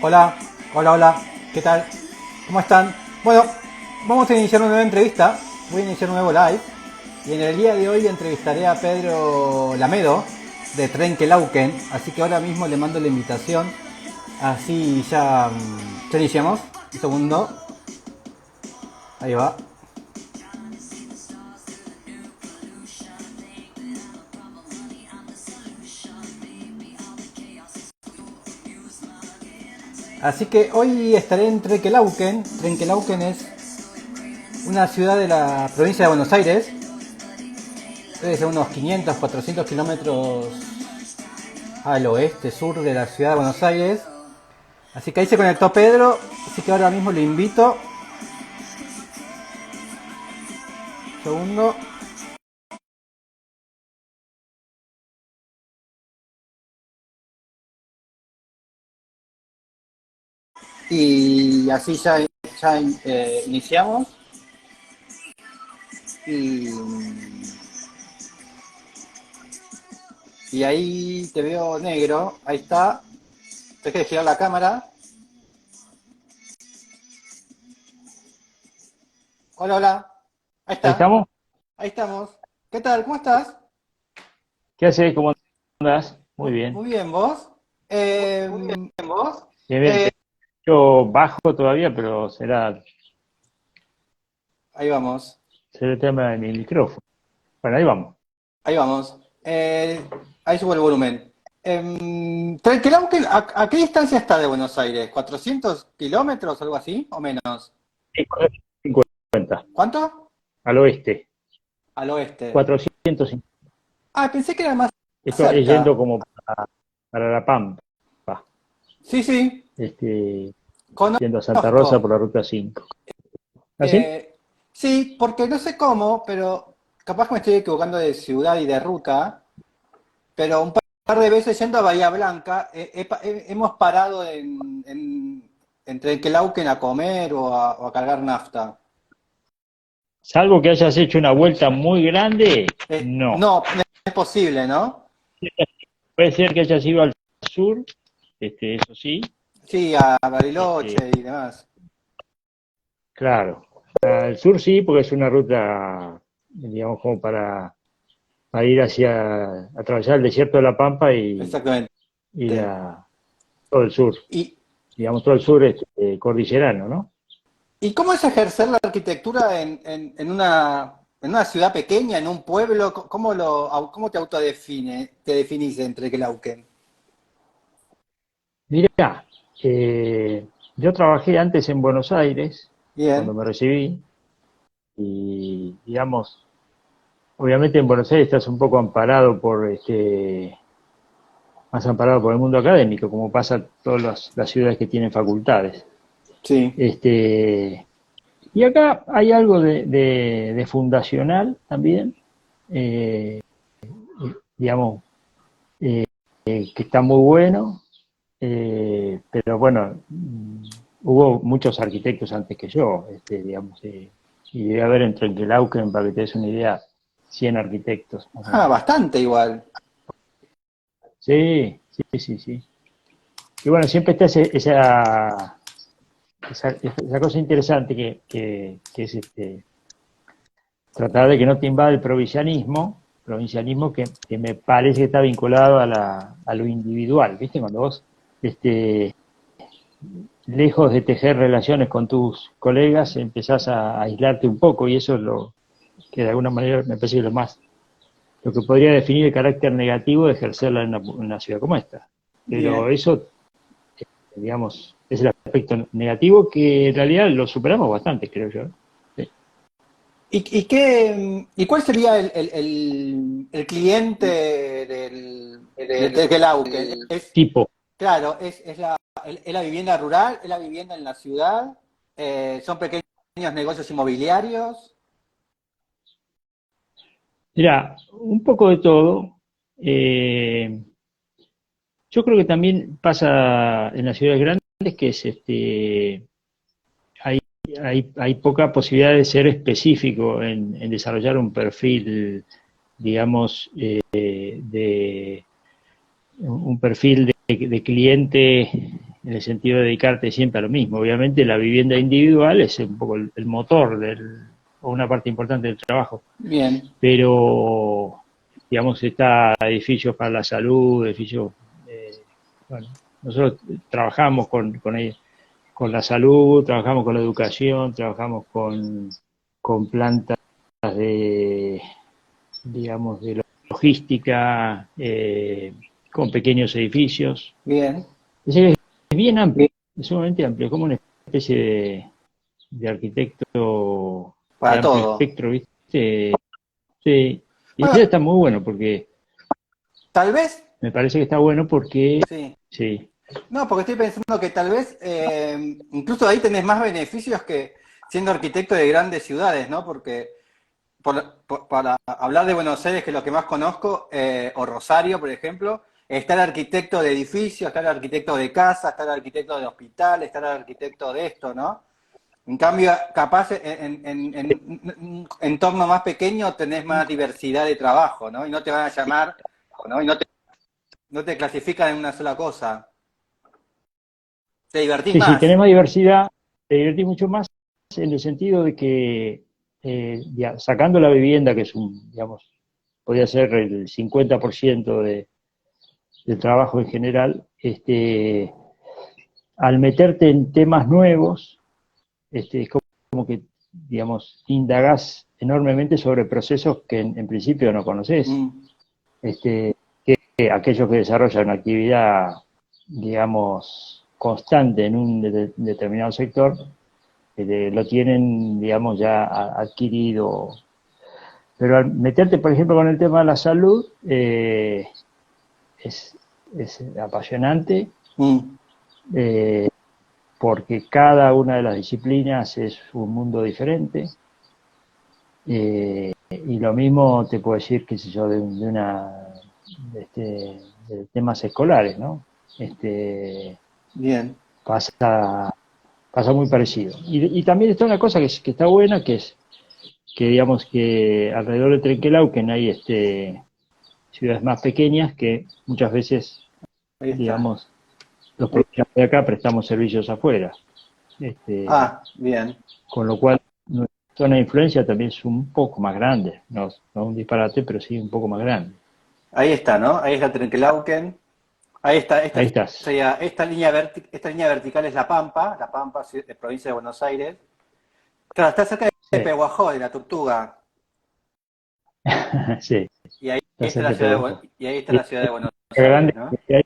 Hola, hola, hola, ¿qué tal? ¿Cómo están? Bueno, vamos a iniciar una nueva entrevista, voy a iniciar un nuevo live y en el día de hoy entrevistaré a Pedro Lamedo de Trenkelauken, así que ahora mismo le mando la invitación, así ya iniciamos, un segundo, ahí va. Así que hoy estaré en Trenkelauken. Trenkelauken es una ciudad de la provincia de Buenos Aires, debe ser unos 500, 400 kilómetros al oeste, sur de la ciudad de Buenos Aires. Así que ahí se conectó Pedro, así que ahora mismo lo invito. Un segundo. Y así ya iniciamos. Y, y ahí te veo negro, ahí está. Deje de girar la cámara. Hola, hola. Ahí Ahí está, estamos. ahí estamos. ¿Qué tal? ¿Cómo estás? ¿Qué haces? ¿Cómo andás? Muy bien. Muy bien, ¿vos? Eh, ¿Vos? Bien, bien. Te escucho bajo todavía, pero ahí vamos, será el tema de mi micrófono. Bueno, ahí vamos. ahí vamos. Ahí subo el volumen. Trenquelauquen, ¿a qué distancia está de Buenos Aires? ¿400 kilómetros, algo así? ¿O menos? 50 ¿Cuánto? al oeste. Al oeste. 450. Ah, pensé que era más Esto es yendo cerca. como para La Pampa. Sí, sí, Este, yendo a Santa Rosa por conozco. la ruta 5. ¿Ah, sí? Eh, sí, porque no sé cómo, pero capaz que me estoy equivocando de ciudad y de ruta, pero un par de veces yendo a Bahía Blanca, hemos parado en Trenquelauquen a comer o a cargar nafta. Salvo que hayas hecho una vuelta muy grande, no. No, no es posible, ¿no? Puede ser que hayas ido al sur, eso sí. Sí, a Este, Bariloche y demás. claro. Al sur sí, porque es una ruta, digamos, como para ir hacia, atravesar el desierto de la Pampa y Exactamente. ir a todo el sur, ¿Y, digamos, todo el sur cordillerano, ¿no? ¿Y cómo es ejercer la arquitectura en una ciudad pequeña, en un pueblo? ¿Cómo te te definís entre Kelauquen? Mirá, yo trabajé antes en Buenos Aires, cuando Bien, me recibí, y digamos, obviamente en Buenos Aires estás un poco amparado más amparado por el mundo académico, como pasa en todas las ciudades que tienen facultades. sí, Este, y acá hay algo de fundacional también, eh, digamos, que está muy bueno, pero bueno, hubo muchos arquitectos antes que yo, digamos, y debe haber entre el Lauken, para que te des una idea, 100 arquitectos más o ah, menos. bastante igual. Sí, sí, sí, sí. Y bueno, siempre está esa cosa interesante que es tratar de que no te invada el provincianismo que me parece que está vinculado a lo individual, ¿viste? Cuando vos, este, lejos de tejer relaciones con tus colegas, empezás a aislarte un poco y eso es lo que de alguna manera me parece que lo que podría definir el carácter negativo de ejercerla en una ciudad como esta. Pero Bien. eso, digamos, es el aspecto negativo que en realidad lo superamos bastante, creo yo. Sí. ¿Y cuál sería el cliente de Kelauquen? Tipo, Claro, es la vivienda rural, es la vivienda en la ciudad, son pequeños negocios inmobiliarios. mira, un poco de todo. Eh, yo creo que también pasa en las ciudades grandes que es hay, hay poca posibilidad de ser específico en desarrollar un perfil, digamos, de un perfil de cliente en el sentido de dedicarte siempre a lo mismo. Obviamente la vivienda individual es un poco el motor o una parte importante del trabajo, Bien, pero digamos está edificios para la salud, edificios, bueno, nosotros trabajamos con la salud, trabajamos con la educación, trabajamos con plantas de, digamos, de logística, con pequeños edificios. bien. Es bien amplio, es sumamente amplio, es como una especie de arquitecto de Para amplio todo. espectro, ¿viste? Sí, y eso Bueno, está muy bueno porque, tal vez, me parece que está bueno porque, sí. sí, No, porque estoy pensando que tal vez incluso ahí tenés más beneficios que siendo arquitecto de grandes ciudades, ¿no? Porque para hablar de Buenos Aires, que es lo que más conozco, o Rosario, por ejemplo, está el arquitecto de edificios, está el arquitecto de casa, está el arquitecto de hospital, está el arquitecto de esto, ¿no? En cambio, capaz en un entorno más pequeño tenés más diversidad de trabajo, ¿no? Y no te van a llamar, ¿no? Y no te clasifican en una sola cosa. Te divertís sí, sí, más. tenemos diversidad, te divertís mucho más en el sentido de que, ya, sacando la vivienda, que es un, digamos, podría ser el 50% del trabajo en general, al meterte en temas nuevos, es como que, digamos, indagás enormemente sobre procesos que en principio no conoces. Mm, Que aquellos que desarrollan una actividad, digamos, constante en un determinado sector, lo tienen, digamos, ya adquirido. Pero al meterte, por ejemplo, con el tema de la salud, es, es apasionante, mm. eh, porque cada una de las disciplinas es un mundo diferente. Y lo mismo te puedo decir, qué sé yo, de temas escolares, ¿no? Este, Bien. pasa, pasa muy parecido. Y también está una cosa que está buena, que es que digamos que alrededor de Trenquelauquen hay ciudades más pequeñas que muchas veces, Ahí está. digamos, los profesionales de acá prestamos servicios afuera. Este, Ah, bien. con lo cual, nuestra zona de influencia también es un poco más grande, no un disparate, pero sí un poco más grande. Ahí está, ¿no? Ahí está Trenquelauquen. Ahí está, Ahí estás. esta línea vertical es La Pampa, provincia de Buenos Aires. Claro, está cerca de Sí, Pehuajó, de la Tortuga. sí, Y ahí está está cerca de Pehuajó. y ahí está Y la ciudad de Buenos la Aires, grande ¿no? que hay,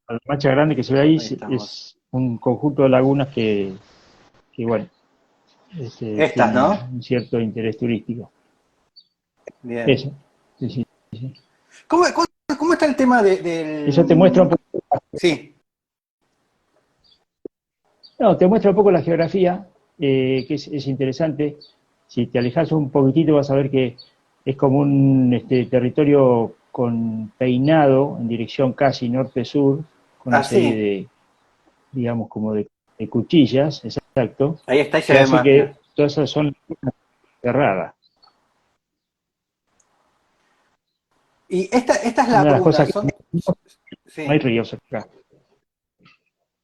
la mancha grande que se ve ahí Ahí estamos. es un conjunto de lagunas que bueno, Estas, tienen ¿no? un cierto interés turístico. Bien. Eso, sí, sí, sí. ¿Cómo está el tema Eso te muestra un del... poco, Sí, no, te muestra un poco la geografía, que es interesante. Si te alejas un poquitito vas a ver que es como un territorio con peinado en dirección casi norte-sur, con una serie así. de, digamos, como de cuchillas, exacto, Ahí está, ahí se que ve hace más, que mira. todas esas son cerradas. Y estas Una de las cosas lagunas que son... no hay Sí, ríos acá. es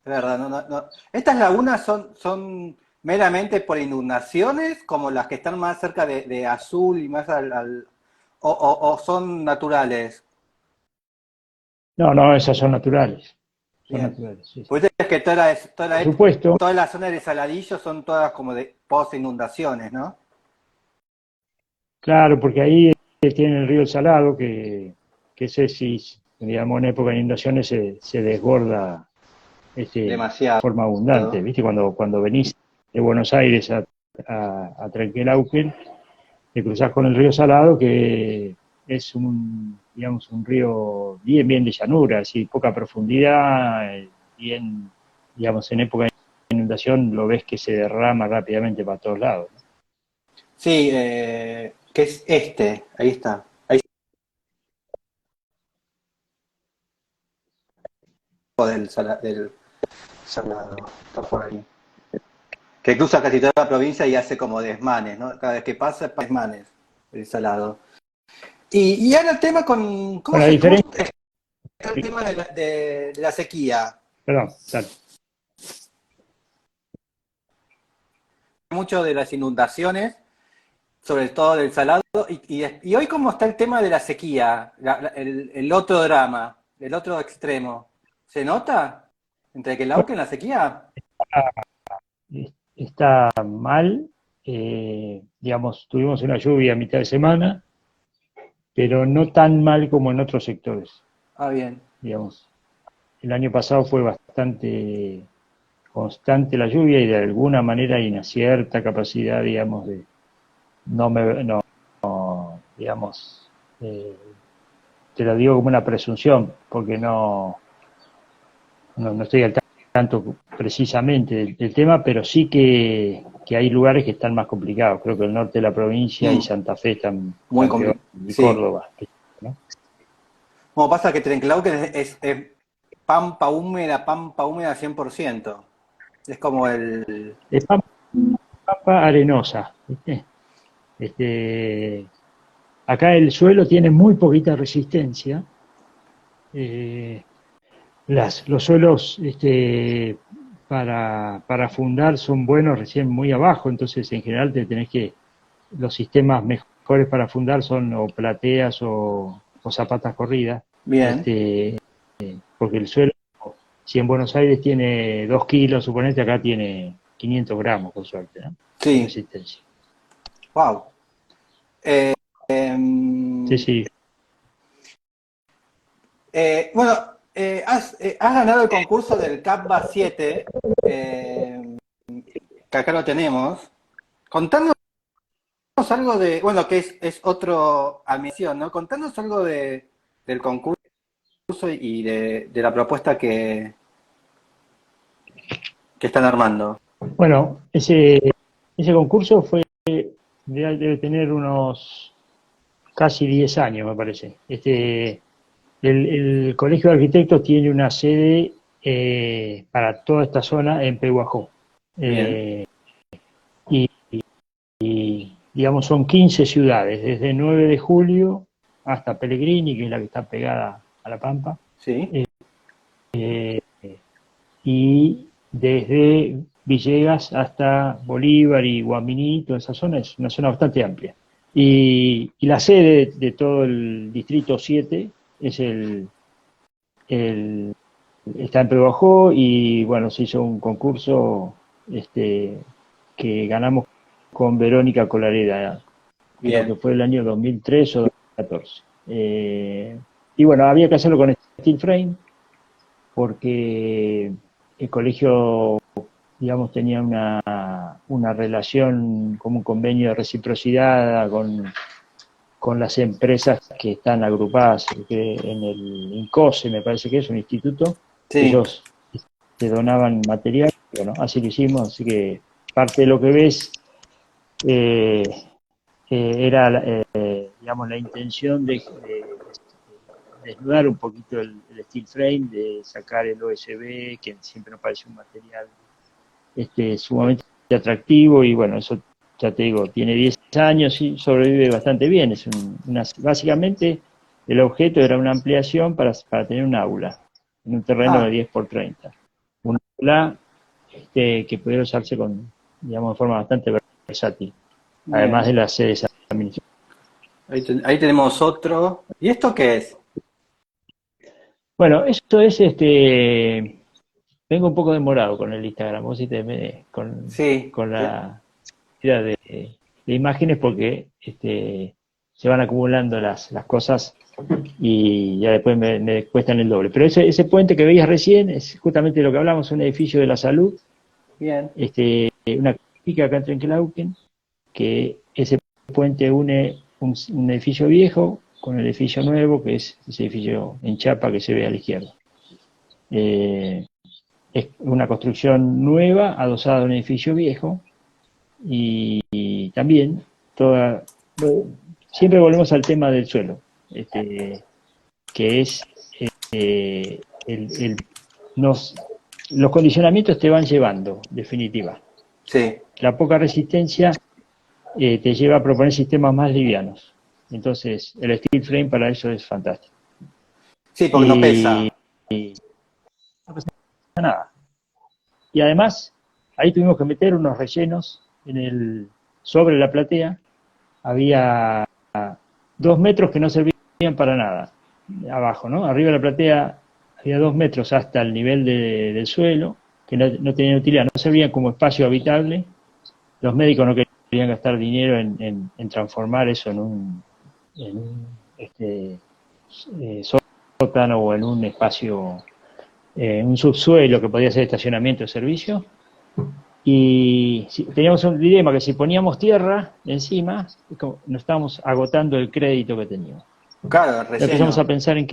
verdad, no, no, no. Estas lagunas son meramente por inundaciones, como las que están más cerca de Azul y más o son naturales. No, no, esas son naturales. Son Bien. naturales, sí, sí. Pues es que Por supuesto, toda la zona de Saladillo son todas como de post inundaciones, ¿no? claro, porque ahí tienen el río El Salado, que ese sí, digamos, en época de inundaciones se desborda de Demasiado. forma abundante. ¿Viste? Cuando venís de Buenos Aires a Trenquelauquen, te cruzás con el río Salado, que es digamos, un río bien, bien de llanura, así, poca profundidad, bien, digamos, en época de inundación lo ves que se derrama rápidamente para todos lados. Sí, que es ahí está. Ahí está del Salado, está por ahí. Que cruza casi toda la provincia y hace como desmanes, ¿no? Cada vez que pasa, desmanes, el Salado. Y ahora el tema con, Bueno, la cómo diferencia, está el tema de la sequía? Perdón, dale. Mucho de las inundaciones, sobre todo del salado, y hoy cómo está el tema de la sequía, el otro drama, el otro extremo. ¿Se nota entre que el Bueno, auge en la sequía? está mal, digamos, tuvimos una lluvia a mitad de semana, pero no tan mal como en otros sectores, Ah, bien. digamos. El año pasado fue bastante constante la lluvia y de alguna manera hay una cierta capacidad, digamos, de no digamos, eh, te lo digo como una presunción, porque no estoy al tanto precisamente del tema, pero sí que hay lugares que están más complicados. Creo que el norte de la provincia y Mm, Santa Fe muy están peor, complicado. y Sí. Córdoba, ¿no? Como pasa que Trenclauquen es pampa húmeda 100%. Es como el... Es pampa arenosa, ¿viste? Este, acá el suelo tiene muy poquita resistencia. eh, los suelos para fundar son buenos recién muy abajo, entonces en general te tenés que, los sistemas mejores para fundar son o plateas o zapatas corridas, Bien. este, porque el suelo, si en Buenos Aires tiene 2 kilos, suponete acá tiene 500 gramos con suerte, ¿no? De Sí. resistencia. Wow. Sí, sí. Bueno, has ganado el concurso del CAPBA 7, que acá lo tenemos. Contanos algo de, bueno, que es otro admisión, ¿no? Contanos algo del concurso y de la propuesta que están armando. Bueno, ese concurso debe tener unos casi 10 años, me parece. El Colegio de Arquitectos tiene una sede para toda esta zona en Pehuajó. Bien, Eh, y, digamos, son 15 ciudades, desde 9 de julio hasta Pellegrini, que es la que está pegada a La Pampa, sí, y desde Villegas hasta Bolívar y Guaminí, toda esa zona es una zona bastante amplia. Y la sede de todo el distrito 7 es el está en Pehuajó y bueno, se hizo un concurso que ganamos con Verónica Colareda, creo que bien, fue el año 2003 o 2014. Y bueno, había que hacerlo con steel frame porque el colegio, digamos, tenía una relación como un convenio de reciprocidad con las empresas que están agrupadas que en el INCOSE, me parece que es un instituto. sí. Ellos te donaban material, bueno, así lo hicimos, así que parte de lo que ves eh, era, digamos, la intención de desnudar un poquito el steel frame, de sacar el OSB, que siempre nos parece un material sumamente atractivo y bueno, eso ya te digo, tiene 10 años y sobrevive bastante bien. Básicamente el objeto era una ampliación para tener un aula en un terreno de Ah, 10 por 30. Un aula que pudiera usarse digamos, de forma bastante versátil, además de bien. las sedes administrativas. Ahí tenemos otro. ¿Y esto qué es? Bueno, esto es vengo un poco demorado con el Instagram, vos sí Sí, con la cantidad de imágenes porque se van acumulando las cosas y ya después me cuestan el doble. Pero ese puente que veías recién es justamente lo que hablamos, un edificio de la salud, bien. una clínica acá en Trenquelauquen, que ese puente une un edificio viejo con el edificio nuevo, que es ese edificio en chapa que se ve a la izquierda. Eh, es una construcción nueva, adosada a un edificio viejo, y también toda, siempre volvemos al tema del suelo, que es el, los condicionamientos te van llevando, definitiva. Sí. La poca resistencia te lleva a proponer sistemas más livianos. Entonces, el steel frame para eso es fantástico. Sí, porque no Y pesa. nada. Y además, ahí tuvimos que meter unos rellenos sobre la platea. Había 2 metros que no servían para nada, abajo, ¿no? Arriba de la platea había 2 metros hasta el nivel del suelo, que no tenían utilidad, no servían como espacio habitable. Los médicos no querían gastar dinero en transformar eso en un sótano o en un espacio, un subsuelo que podía ser estacionamiento de servicio. Y teníamos un dilema que si poníamos tierra encima, nos estábamos agotando el crédito que teníamos. Claro, Entonces empezamos a pensar en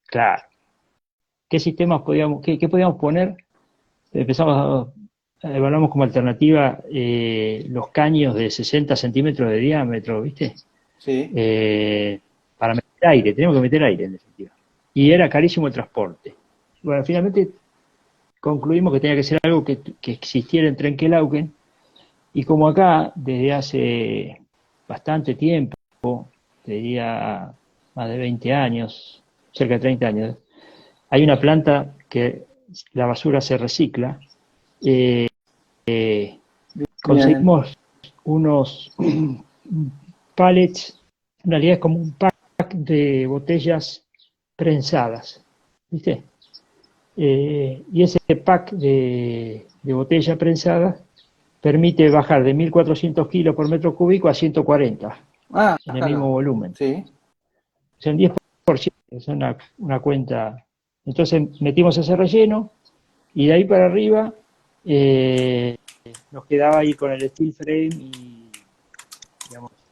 claro, qué sistemas qué podíamos poner. Evaluamos como alternativa los caños de 60 centímetros de diámetro, ¿viste? Sí. Para meter aire, teníamos que meter aire en definitiva. Y era carísimo el transporte. Bueno, finalmente concluimos que tenía que ser algo que existiera en Trenquelauquen, y como acá, desde hace bastante tiempo, te diría más de 20 años, cerca de 30 años, hay una planta que la basura se recicla, conseguimos unos pallets, en realidad es como un pack de botellas prensadas, ¿viste? Y ese pack de botella prensada permite bajar de 1.400 kilos por metro cúbico a 140 en el mismo volumen. Sí. O sea, el 10%, es una cuenta. Entonces metimos ese relleno y de ahí para arriba nos quedaba ahí con el steel frame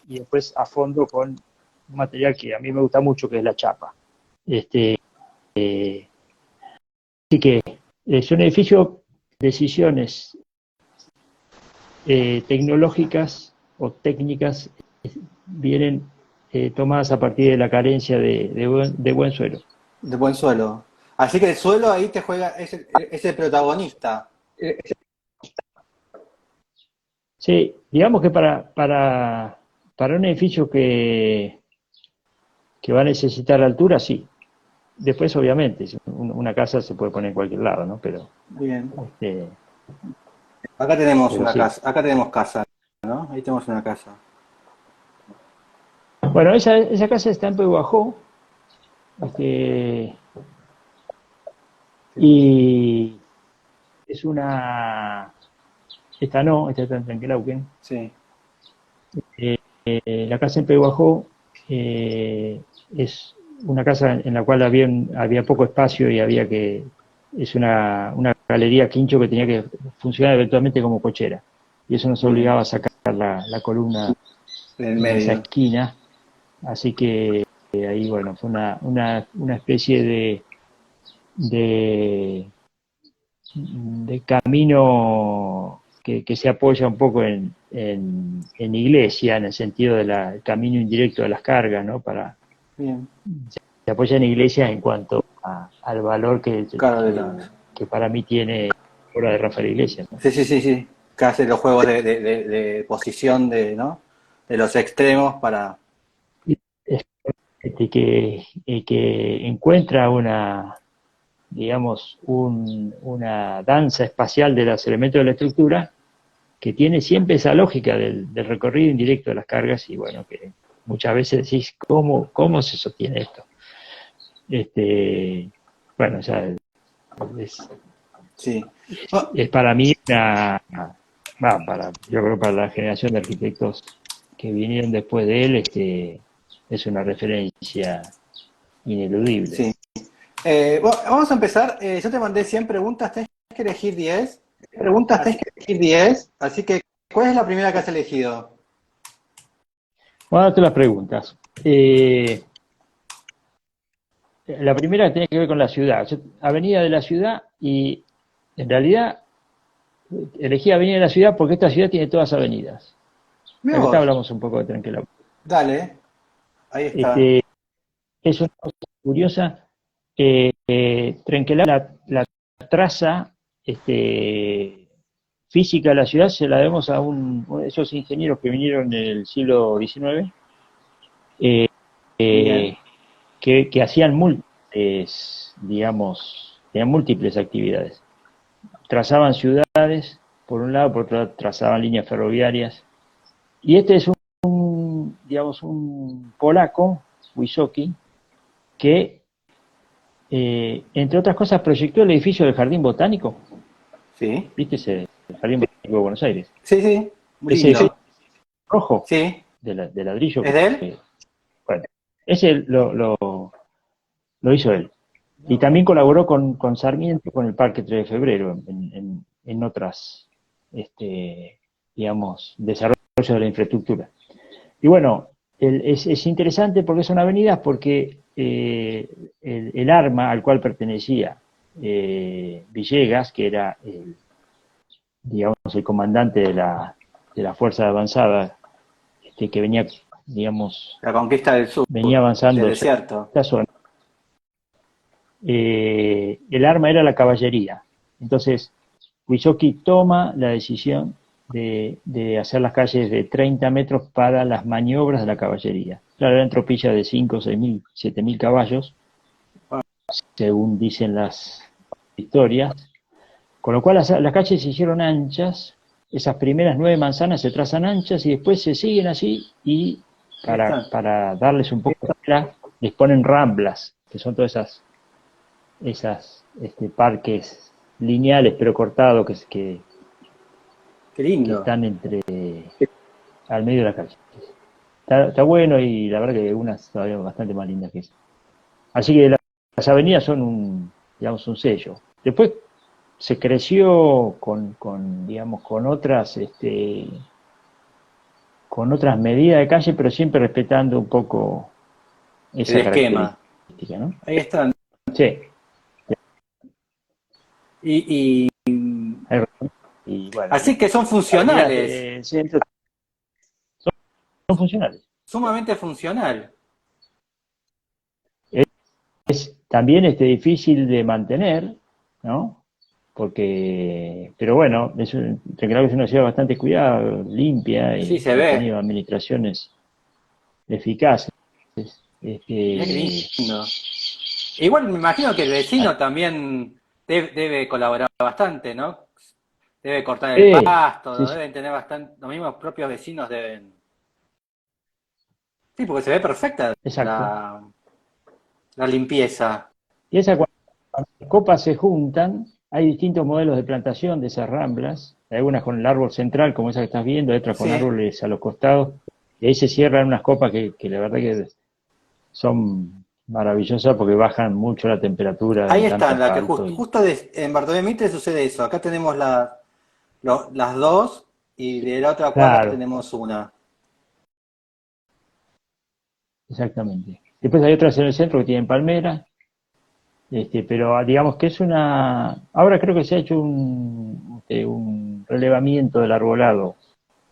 y después a fondo con un material que a mí me gusta mucho, que es la chapa. Así que es un edificio, decisiones tecnológicas o técnicas vienen tomadas a partir de la carencia de buen suelo. De buen suelo. Así que el suelo ahí te juega, es el protagonista. Sí, digamos que para un edificio que va a necesitar altura, sí. Después, obviamente, una casa se puede poner en cualquier lado, ¿no? Pero bien. Acá tenemos una sí. casa, acá tenemos casa, ¿no? Ahí tenemos una casa. Bueno, esa casa está en Pehuajó, y es esta está en Trenquelauquen. Sí. La casa en Pehuajó es una casa en la cual había poco espacio y es una galería quincho que tenía que funcionar eventualmente como cochera. Y eso nos obligaba a sacar la columna en esa esquina. Así que ahí, bueno, fue una especie de camino que se apoya un poco en iglesia, en el sentido del camino indirecto de las cargas, ¿no? Bien. Se apoya en iglesia en cuanto al valor que para mí tiene la obra de Rafael Iglesias, ¿no? Sí. Que hace los juegos de posición ¿no? De los extremos para... Que encuentra una danza espacial de los elementos de la estructura que tiene siempre esa lógica del recorrido indirecto de las cargas, y bueno, que muchas veces decís, ¿cómo se sostiene esto? Bueno, o sea, es para mí yo creo para la generación de arquitectos que vinieron después de él, es una referencia ineludible. Sí. Vamos a empezar. Yo te mandé 100 preguntas, tenés que elegir 10. Así que, ¿cuál es la primera que has elegido? Bueno, date las preguntas. La primera tiene que ver con la ciudad. Avenida de la ciudad, y en realidad elegí Avenida de la ciudad porque esta ciudad tiene todas avenidas. Acá hablamos un poco de Trenquelauquen. Dale, ahí está. Es una cosa curiosa. Trenquelauquen, la traza física de la ciudad se la debemos a uno de esos ingenieros que vinieron en el siglo XIX, que hacían múltiples, tenían múltiples actividades. trazaban ciudades, por un lado, por otro lado trazaban líneas ferroviarias. Y este es digamos, un polaco, Wysocki, que, entre otras cosas, proyectó el edificio del Jardín Botánico. Sí. ¿Viste ese el Jardín Botánico de Buenos Aires? Sí, sí. Muy Ese edificio lindo. rojo, Sí. de ladrillo, ¿Es de él? bueno, ese lo hizo él. Y también colaboró con Sarmiento, con el Parque 3 de Febrero, en otras, digamos, desarrollos de la infraestructura. Y bueno, es interesante porque son avenidas porque el arma al cual pertenecía Villegas, que era digamos, el comandante de la fuerza avanzada, que venía, digamos, La conquista del sur, venía del avanzando sobre desierto. esta zona, el arma era la caballería. Entonces, Wysocki toma la decisión de hacer las calles de 30 metros para las maniobras de la caballería. Claro, eran tropillas de 5, 6 mil, 7 mil caballos, según dicen las historias, con lo cual las calles se hicieron anchas, esas primeras 9 manzanas se trazan anchas y después se siguen así y Ahí está. para darles un poco de edad, les ponen ramblas, que son todas esas parques lineales pero cortados Qué que lindo. están al medio de la calle. Está bueno y la verdad que hay unas todavía bastante más lindas que esas. Así que las avenidas son digamos, un sello. Después se creció digamos, con otras medidas de calle, pero siempre respetando un poco El esa esquema. característica, ¿no? Ahí están. Sí. Y, Y bueno, así que son avenidas funcionales. de centro son funcionales. Sumamente funcional. También difícil de mantener, ¿no? Pero bueno, claro que es una ciudad bastante cuidada, limpia Sí, y se ha ve. tenido administraciones eficaces. Mirá qué Este, lindo. Igual me imagino que el vecino también debe colaborar bastante, ¿no? Debe cortar el pasto, sí, lo sí, deben tener bastante, los mismos propios vecinos deben. Sí, porque se ve perfecta exacto. la limpieza. Y cuando las copas se juntan, hay distintos modelos de plantación de esas ramblas, hay algunas con el árbol central, como esa que estás viendo, otras con Sí. árboles a los costados, y ahí se cierran unas copas que la verdad que son maravillosas porque bajan mucho la temperatura Ahí de tanto están, la que asfalto. en Bartolomé Mitre sucede eso. Acá tenemos las dos y de la otra cuadra Claro, tenemos una. exactamente. Después hay otras en el centro que tienen palmeras, pero digamos que ahora creo que se ha hecho un relevamiento del arbolado.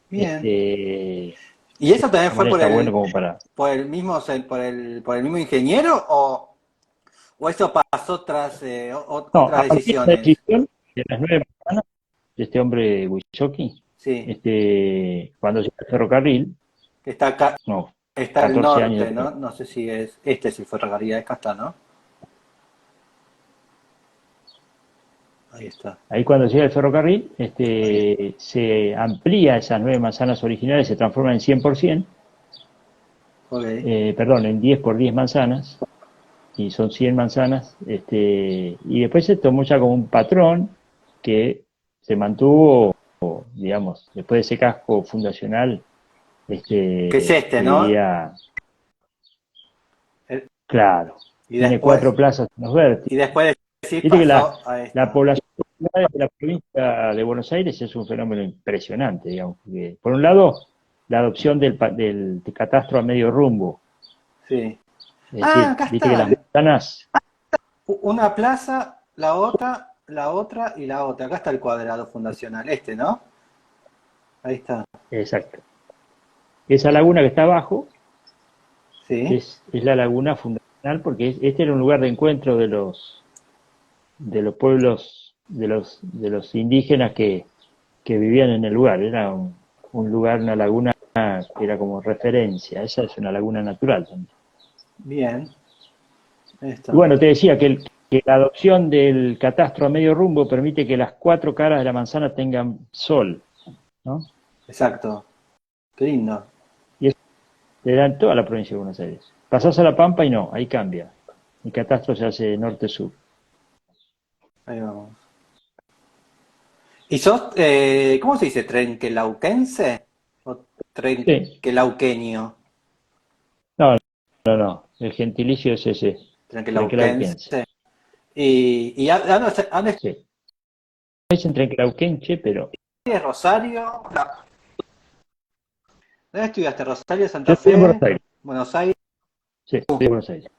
Bien. De ¿Y eso también esa fue manera está bueno como para... por el mismo, por el mismo ingeniero o eso pasó tras No, otras a partir de la decisiones? decisión de las 9 manzanas, de este hombre Wisocki, Sí, cuando llega el ferrocarril, que está acá, no, está al 14 años norte, después. ¿no? No sé si este es el ferrocarril, acá está, ¿no? Ahí está. Ahí cuando llega el ferrocarril, se amplía esas 9 manzanas originales, se transforman en 100%, Ok. perdón, en 10 por 10 manzanas, y son 100 manzanas, y después se tomó ya como un patrón que se mantuvo, digamos, después de ese casco fundacional, Que es este, te ¿no? diría, El- claro, y tiene después, 4 plazas en los vértices. y después sí Viste que pasó a la esta. población de la provincia de Buenos Aires es un fenómeno impresionante, digamos. Porque, por un lado, la adopción del catastro a medio rumbo. Sí. Es Ah, decir, acá viste que las está. manzanas, Una plaza, la otra y la otra. Acá está el cuadrado fundacional, este, ¿no? Ahí está. exacto. Esa laguna que está abajo Sí. es la laguna fundacional porque este era un lugar de encuentro de los pueblos, de los indígenas que vivían en el lugar. Era un lugar, una laguna que era como referencia. Esa es una laguna natural también. Bien. Ahí Y está. bueno, te decía que que la adopción del catastro a medio rumbo permite que las 4 caras de la manzana tengan sol, ¿no? Exacto. Qué lindo. Y eso le da en toda la provincia de Buenos Aires. Pasás a La Pampa y no, ahí cambia. El catastro se hace norte-sur. Ahí vamos. ¿Y sos, cómo se dice? ¿Trenquelauquense? ¿O Sí, trenquelauquenio? no, no, no, el gentilicio es ese, trenquelauquense. Trenquelauquense. ¿Y a dónde Sí. No dicen trenquelauquenche, pero estudias? ¿Rosario? No. ¿Dónde estudiaste? ¿Rosario, yo Santa estoy en Buenos Fe? Aires. ¿Buenos Aires? Sí, estoy en Buenos Aires.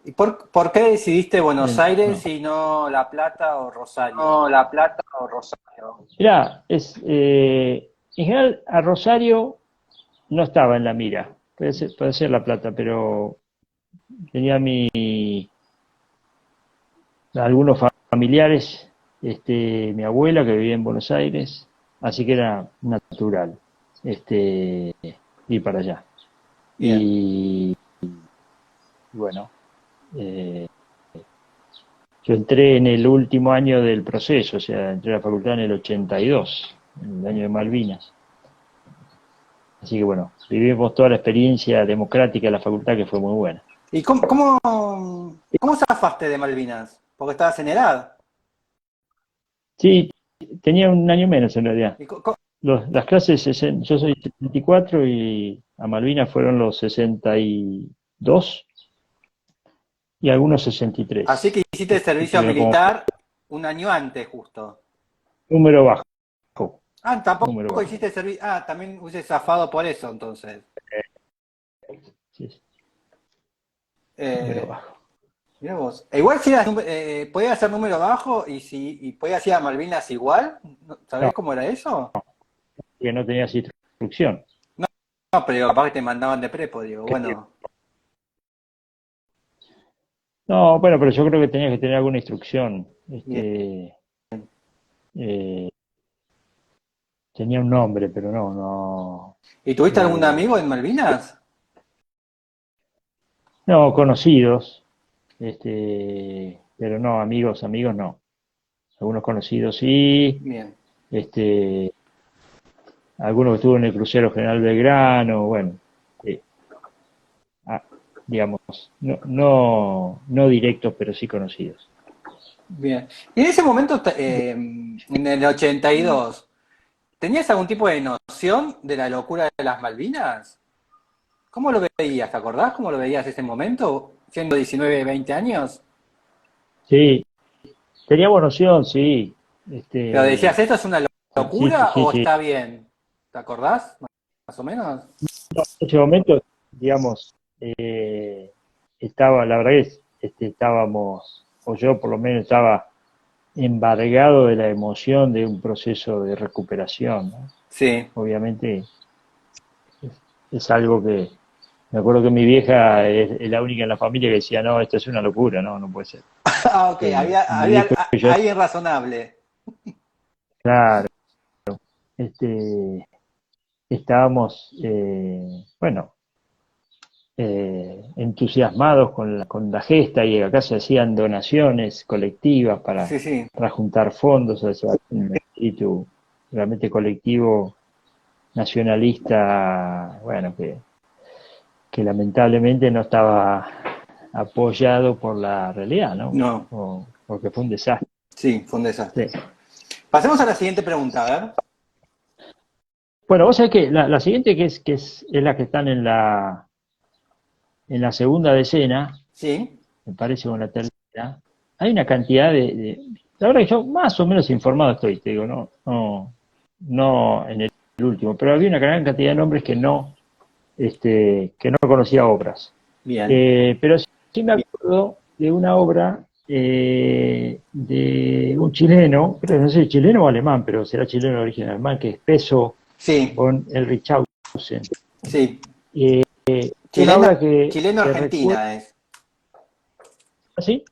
¿Y por qué decidiste Buenos Aires No. y no La Plata o Rosario? No, La Plata o Rosario. Mirá, en general a Rosario no estaba en la mira. Puede ser La Plata, pero tenía algunos familiares, mi abuela que vivía en Buenos Aires, así que era natural ir para allá. Bien. Y bueno, eh, yo entré en el último año del proceso, o sea, entré a la facultad en el 82, en el año de Malvinas. Así que bueno, vivimos toda la experiencia democrática de la facultad que fue muy buena. ¿Y cómo zafaste de Malvinas? Porque estabas en edad. Sí, tenía un año menos en realidad. ¿Y Las clases, yo soy 74 y a Malvinas fueron los 62 y algunos Así 63. que hiciste el servicio Estuvieron como militar un año antes, justo. número bajo. Ah, Número tampoco bajo. hiciste servicio. Ah, también hubiese zafado por eso, entonces. Sí, sí, número Eh, bajo. Mirá vos. Igual si eras, podías hacer número bajo y podías ir a Malvinas igual. No, ¿Sabés cómo era eso? que no tenías instrucción. No, pero capaz que te mandaban de prepo, digo. Que- Bueno, No, bueno, pero yo creo que tenías que tener alguna instrucción. bien. Eh, tenía un nombre, pero no. ¿Y tuviste algún eh, amigo en Malvinas? no, conocidos, pero no, amigos no. Algunos conocidos sí, Bien. este, algunos que estuvo en el crucero General Belgrano, bueno, eh, ah, digamos, no directos, pero sí conocidos. Bien. Y en ese momento, en el 82, ¿tenías algún tipo de noción de la locura de las Malvinas? ¿Cómo lo veías? ¿Te acordás cómo lo veías ese momento? Siendo 19, 20 años. Sí, teníamos noción, sí, Pero decías, ¿esto es una sí, locura sí, o sí. está bien? ¿Te acordás? Más o menos. En ese momento, digamos, estaba, la verdad es, estábamos, o yo por lo menos estaba embargado de la emoción de un proceso de recuperación, ¿no? Sí. Obviamente es algo que, me acuerdo que mi vieja es la única en la familia que decía, no, esto es una locura, no, no puede ser. Ah, ok, Mi había viejo y yo, alguien razonable. claro, estábamos, bueno, entusiasmados con la gesta y acá se hacían donaciones colectivas Sí, sí. para juntar fondos, o sea, un espíritu realmente colectivo nacionalista, bueno, que lamentablemente no estaba apoyado por la realidad, ¿no? No, Porque fue un desastre. sí, fue un Sí. desastre. Pasemos a la siguiente pregunta, a ver. Bueno, vos sabés que la siguiente es la que están en la segunda decena, Sí, me parece, con la tercera, hay una cantidad la verdad que yo más o menos informado estoy, te digo, no en el último, pero había una gran cantidad de nombres que no conocía obras. bien. Pero sí me acuerdo de una obra de un chileno, creo que no sé si chileno o alemán, pero será chileno de origen alemán, que es Peso Sí, con el Richausen. sí. Una Chilena, obra que recuerdo. chileno-argentina es. ¿Así?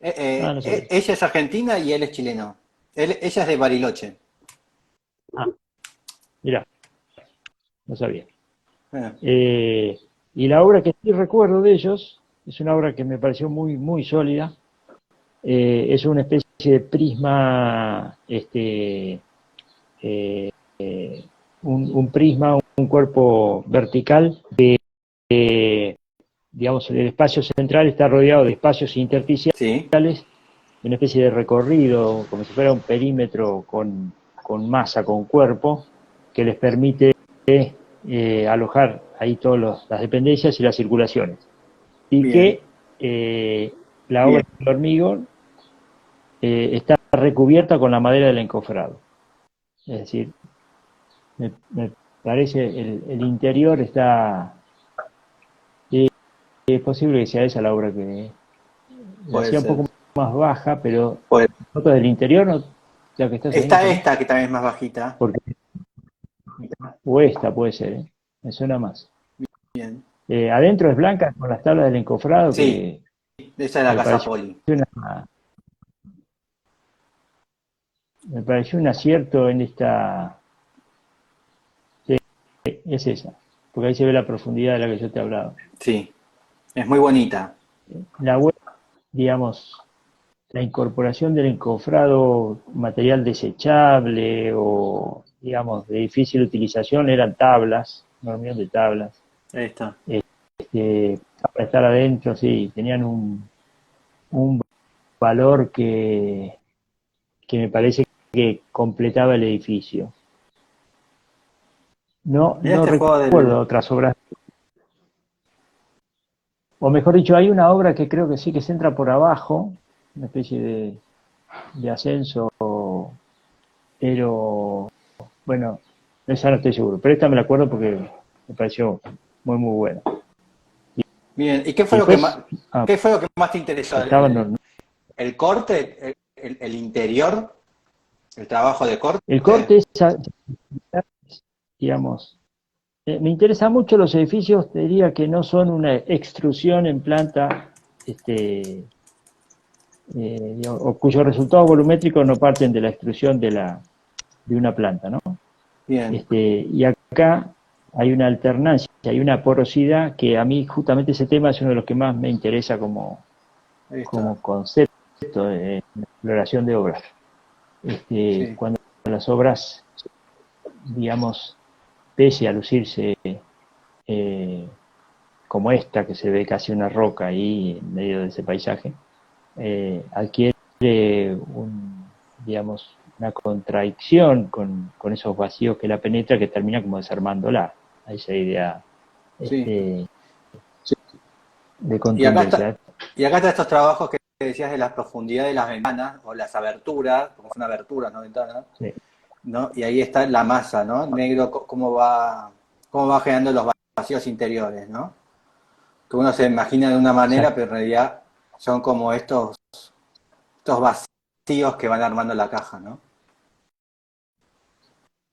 Ah, no sabía. Ella es argentina y él es chileno. Ella es de Bariloche. Ah, mira, no sabía. Eh, Y la obra que sí recuerdo de ellos es una obra que me pareció muy sólida. Es una especie de prisma, eh, un prisma, un cuerpo vertical digamos, el espacio central está rodeado de espacios Sí, intersticiales, una especie de recorrido, como si fuera un perímetro con masa, con cuerpo, que les permite alojar ahí todas las dependencias y las circulaciones. Y bien, que la obra de hormigón está recubierta con la madera del encofrado. Es decir, me parece el interior está... es posible que sea esa la obra que la puede hacía un ser. poco más baja, pero Puede- fotos del interior, ¿no? La que estás ahí, ¿no Está tenés? esta que también es más bajita. Porque, o esta puede ser, ¿eh? Me suena más. Bien. Adentro es blanca con las tablas del encofrado Sí, que esa es la me casa pareció Poli. una, me pareció un acierto en esta. Sí, es esa, porque ahí se ve la profundidad de la que yo te hablaba. Sí, es muy bonita. La web, digamos, la incorporación del encofrado, material desechable o, digamos, de difícil utilización, eran tablas, un hormigón de tablas. Ahí está. Para estar adentro, sí, tenían un valor que me parece que completaba el edificio. Mira No este juego del... recuerdo otras obras, o mejor dicho, hay una obra que creo que sí que se entra por abajo, una especie de ascenso, pero bueno, esa no estoy seguro, pero esta me la acuerdo porque me pareció muy buena. Bien, ¿y qué Y fue lo que más, después ah, qué fue lo que más te interesó? estaban los, El corte, el interior, el trabajo de el corte? corte es, digamos, me interesa mucho los edificios, te diría que no son una extrusión en planta, digamos, o cuyos resultados volumétricos no parten de la extrusión de una planta, ¿no? Bien, Y acá hay una alternancia, hay una porosidad que a mí justamente ese tema es uno de los que más me interesa ahí está. como concepto de exploración de obras. Sí, Cuando las obras, digamos, pese a lucirse eh, como esta, que se ve casi una roca ahí en medio de ese paisaje, adquiere digamos, una contradicción con esos vacíos que la penetra que termina como desarmándola, a esa idea sí. este, de Y acá está, contundencia. y acá están estos trabajos que decías de la profundidad de las ventanas o las aberturas, como son aberturas, no ventanas, Sí, ¿no? Y ahí está la masa, ¿no? Negro, cómo va generando los vacíos interiores, ¿no? Que uno se imagina de una manera, exacto, pero en realidad son como estos vacíos que van armando la caja, ¿no?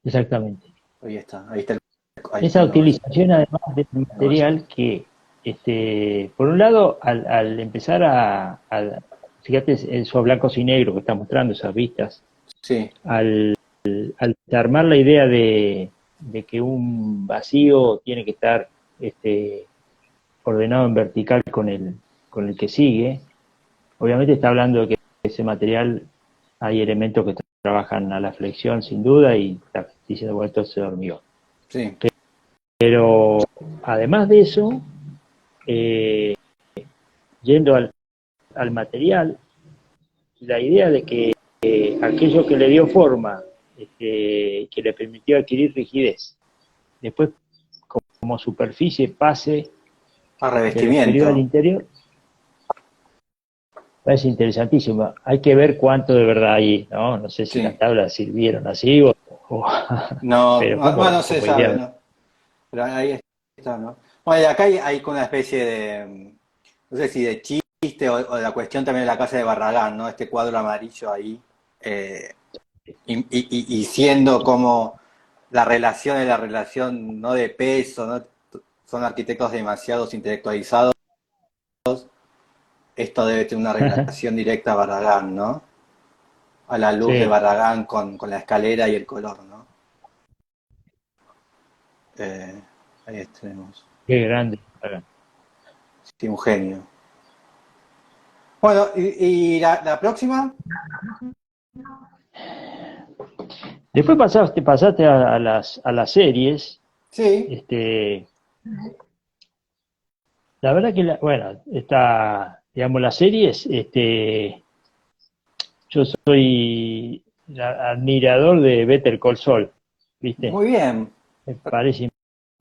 exactamente. Ahí está, ahí Esa están los vacíos. utilización además del material que, por un lado, al empezar fíjate esos blancos y negros que está mostrando, esas vistas, Sí, al, al armar la idea de que un vacío tiene que estar ordenado en vertical con el que sigue, obviamente está hablando de que ese material hay elementos que trabajan a la flexión sin duda y está diciendo, bueno, esto es hormigón. sí, Pero además de eso, eh, yendo al material, la idea de que aquello que le dio forma, que le permitió adquirir rigidez, después como superficie pase a del exterior al revestimiento. interior, parece interesantísimo. Hay que ver cuánto de verdad hay, ¿no? No sé si las Sí. tablas sirvieron así o No, pero bueno, no se como sabe, idea. ¿no? Pero ahí está, ¿no? Bueno, y acá hay una especie de, no sé si de chiste o de la cuestión también de la casa de Barragán, ¿no? Este cuadro amarillo ahí, eh, y siendo como la relación no de peso, ¿no? Son arquitectos demasiados intelectualizados, esto debe tener una relación directa a Barragán, ¿no? A la luz de Sí, Barragán con la escalera y el color, ¿no? Eh, ahí tenemos. qué grande. Sí, un genio. Bueno, ¿y la próxima? Después pasaste a las series. Sí, La verdad que, bueno, digamos, las series, yo soy admirador de Better Call Saul, ¿viste? muy bien, Me parece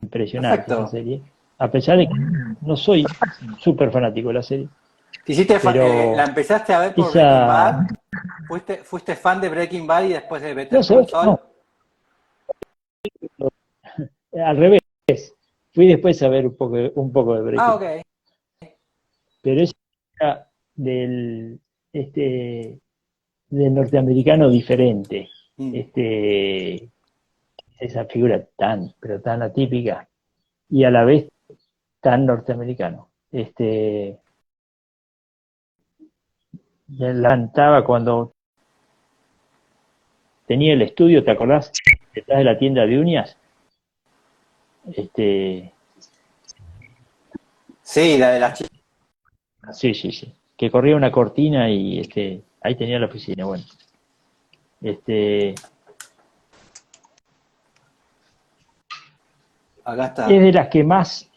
impresionante esa perfecto. serie. A pesar de que no soy súper fanático de la serie, ¿La pero empezaste a ver por Breaking esa, Bad? ¿Fuiste fan de Breaking Bad y después de no Better sé, Call Saul? no, al revés. Fui después a ver un poco de Ah, Breaking Bad. ok. Pero esa era este, del norteamericano diferente. Mm. Este, esa figura pero tan atípica y a la vez tan norteamericano. Me levantaba cuando tenía el estudio, ¿te acordás? Detrás de la tienda de uñas. Este, Sí, la de las chicas. sí, sí, sí. Que corría una cortina y ahí tenía la oficina. Bueno, este, Acá es está. de las que más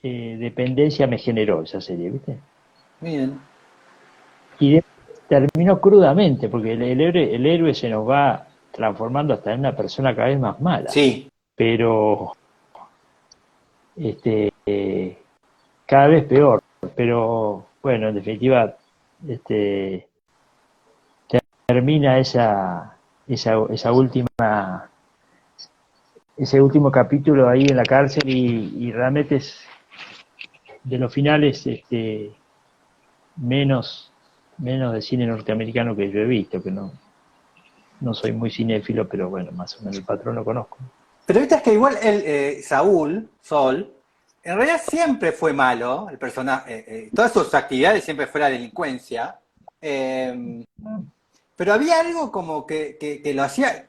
dependencia me generó esa serie, ¿viste? Miren. Y terminó crudamente, porque el héroe se nos va transformando hasta en una persona cada vez más mala, Sí. pero cada vez peor. Pero bueno, en definitiva, este, termina esa última, ese último capítulo ahí en la cárcel y realmente es de los finales menos, menos de cine norteamericano que yo he visto, que no soy muy cinéfilo, pero bueno, más o menos el patrón lo conozco. Pero viste es que igual Sol, en realidad siempre fue malo, el personaje, todas sus actividades siempre fue la delincuencia, eh, pero había algo como que lo hacía,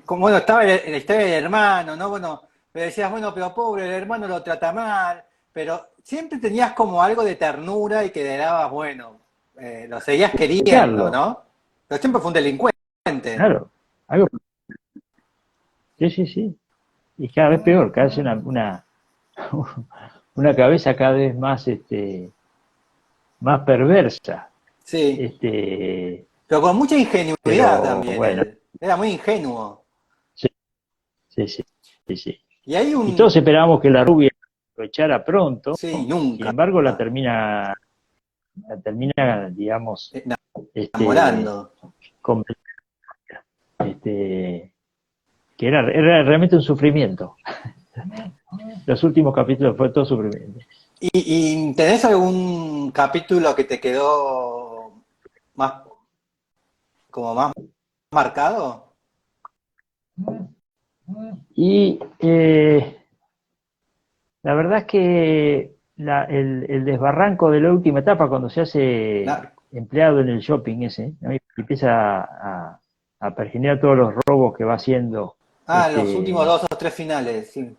como bueno, estaba en la historia del hermano, ¿no? Bueno, pero decías, bueno, pero pobre, el hermano lo trata mal, pero siempre tenías como algo de ternura y que le dabas, bueno, lo seguías queriendo, Explicarlo, ¿no? Pero siempre fue un delincuente. claro, algo, sí, sí, sí, y cada vez peor, cada vez una cabeza cada vez más, más perversa, Sí, este, pero con mucha ingenuidad pero también bueno, él. Era muy ingenuo. sí, sí, sí, sí, sí. Y hay Y todos un... esperábamos que la rubia lo echara pronto, Sí, sin nunca. embargo la termina, digamos, este, Enamorando. con- este, que era realmente un sufrimiento. Los últimos capítulos fue todo sufrimiento. ¿Y tenés algún capítulo que te quedó más, como más marcado? Y la verdad es que el desbarranco de la última etapa, cuando se hace Na- empleado en el shopping ese, ¿no? Y empieza a pergenear todos los robos que va haciendo, los últimos este, dos o tres finales, sí.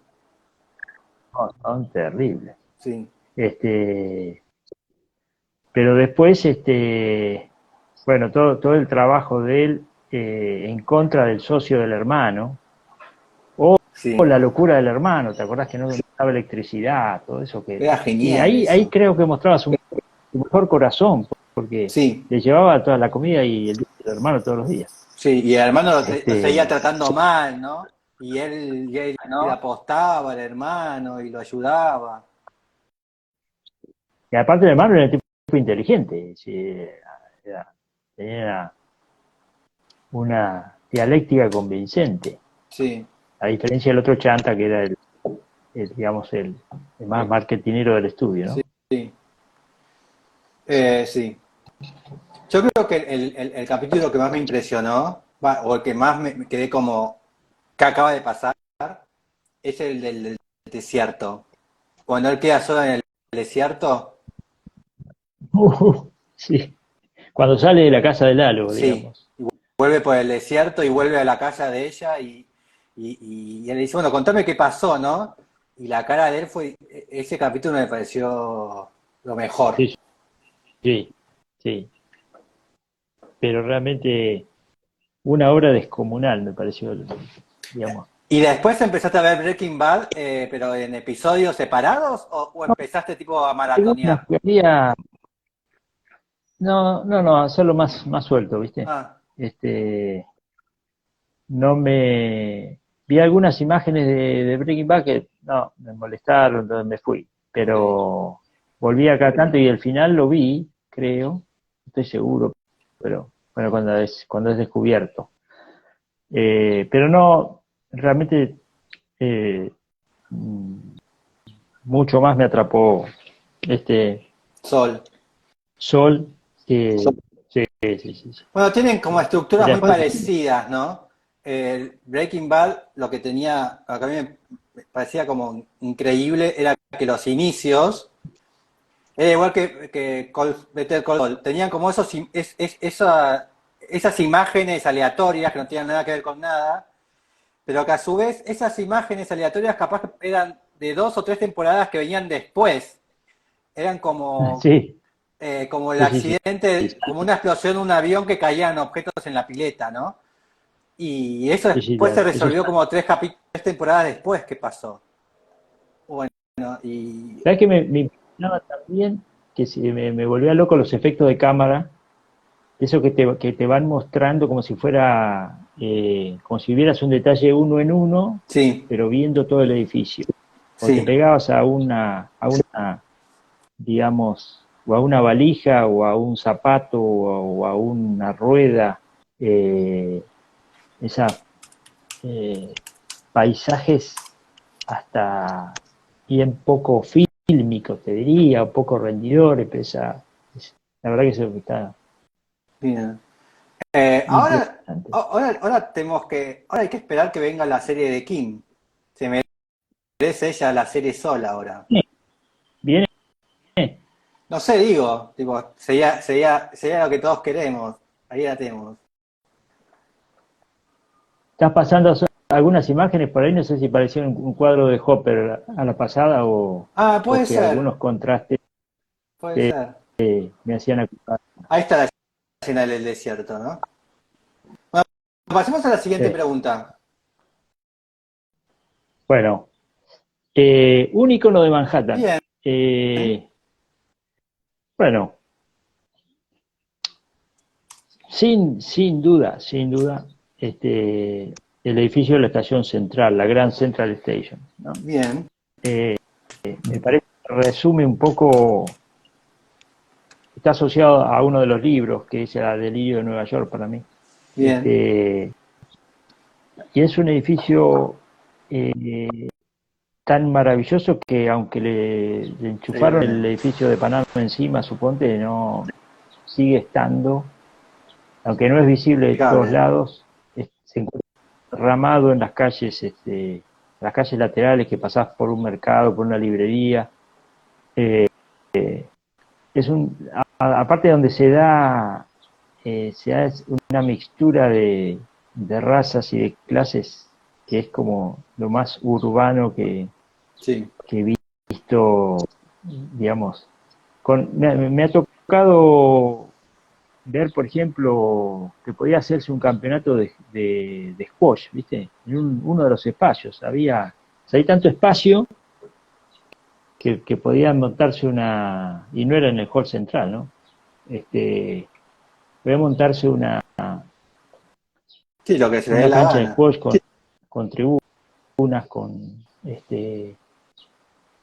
son terribles. Sí. Este, pero después, bueno, todo el trabajo de él en contra del socio del hermano, o Sí. la locura del hermano, ¿te acordás que no daba electricidad? Todo eso Era y genial ahí eso. creo que mostraba su mejor corazón, porque Sí. le llevaba toda la comida y el hermano todos los días. Sí. Y el hermano lo seguía Este, tratando mal, ¿no? Y él le apostaba al hermano y lo ayudaba. y aparte el hermano era un tipo inteligente, sí, tenía una dialéctica convincente, Sí. a diferencia del otro chanta que era digamos, el más marketinero del estudio, Sí. ¿no? Sí. Sí. Yo creo que el capítulo que más me impresionó, o el que más me quedé como, que acaba de pasar, es el del desierto. Cuando él queda solo en el desierto, Sí, cuando sale de la casa del Lalo, sí, digamos. y vuelve por el desierto y vuelve a la casa de ella y él le dice, bueno, contame qué pasó, ¿no? Y la cara de él ese capítulo me pareció lo mejor. Sí, sí, sí. Pero realmente una obra descomunal me pareció, digamos. ¿Y después empezaste a ver Breaking Bad, pero en episodios separados o No, empezaste tipo a algunas maratonear? que había, no, hacerlo más suelto, ¿viste? Ah, Este, no me, vi algunas imágenes de Breaking Bad que, no, me molestaron, entonces me fui. ok. Pero volví acá tanto y el final lo vi, creo, estoy seguro, pero bueno, cuando es descubierto. Pero no, realmente eh, mm, mucho más me atrapó este Sol. Sol que sí, sí. Bueno, tienen como Y estructuras muy después, parecidas, ¿no? El Breaking Bad, lo que tenía, lo que a mí me parecía como increíble, era que los inicios, era igual que Better Call Saul, tenían como esas imágenes aleatorias que no tenían nada que ver con nada, pero que a su vez esas imágenes aleatorias capaz que eran de 2 o 3 temporadas que venían después, eran como sí, como el sí. accidente, como una explosión de un avión que caían objetos en la pileta, ¿no? Y eso Sí, después se eso resolvió está. como 3 temporadas después que pasó. Bueno, y ¿Sabes que me impresionaba también? Que me volvía loco los efectos de cámara, eso que te van mostrando como si fuera, como si vieras un detalle uno en uno, sí, pero viendo todo el edificio. O te sí, pegabas digamos, o a una valija, o a un zapato, o a una rueda, eh, esa, paisajes hasta bien poco fílmicos, te diría, o poco rendidores, pero la verdad que eso está bien. Ahora, impresionante. ahora ahora hay que esperar que venga la serie de Kim. Se merece ella la serie sola ahora. Viene, No sé, digo, tipo, sería lo que todos queremos. Ahí la tenemos. estás pasando algunas imágenes por ahí, no sé si parecía un cuadro de Hopper a la pasada Ah, o puede que ser, algunos contrastes puede ser. me hacían acordar. Ahí está la escena del desierto, ¿no? Bueno, pasemos a la siguiente Sí. pregunta. Bueno, un icono de Manhattan. Bien, Eh, bueno, sin duda, el edificio de la estación central, la Grand Central Station, ¿no? bien, Me parece que resume un poco, está asociado a uno de los libros, que es el Delirio de Nueva York para mí. bien. Este, y es un edificio eh, tan maravilloso que aunque le enchufaron el Increíble. edificio de Panamá encima, suponte, no sigue estando, aunque no es visible de todos Impecable. lados, se encuentra ramado en las calles laterales que pasás por un mercado, por una librería. Es aparte donde se da una mixtura de razas y de clases que es como lo más urbano Sí. que he visto, digamos. Me ha tocado ver, por ejemplo, que podía hacerse un campeonato de squash, ¿viste? En uno de los espacios. O sea, hay tanto espacio que podían montarse y no era en el hall central, ¿no? Podía montarse Sí, lo que se le dé una la cancha de gana. squash con tribunas,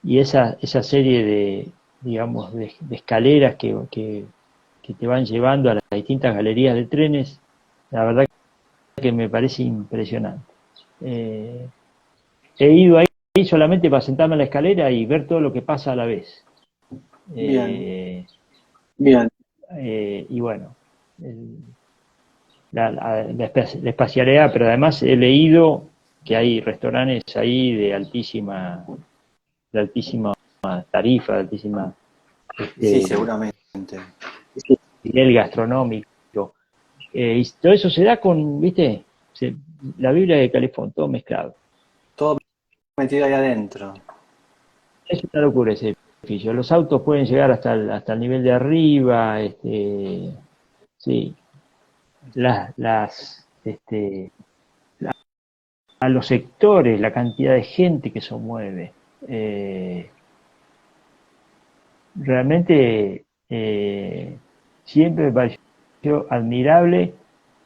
y esa serie digamos, de escaleras que te van llevando a las distintas galerías de trenes, la verdad que me parece impresionante. Eh, He ido ahí solamente para sentarme en la escalera y ver todo lo que pasa a la vez. Bien. Eh, y bueno, el- la espacialidad, pero además he leído que hay restaurantes ahí de altísima tarifa, de altísima Y sí, este, seguramente. nivel gastronómico. Y todo eso se da viste, la Biblia de Calefón, todo mezclado. Todo metido ahí adentro. Es una locura ese. beneficios. Los autos pueden llegar hasta el nivel de arriba, sí, a los sectores, la cantidad de gente que se mueve. Realmente siempre me pareció admirable,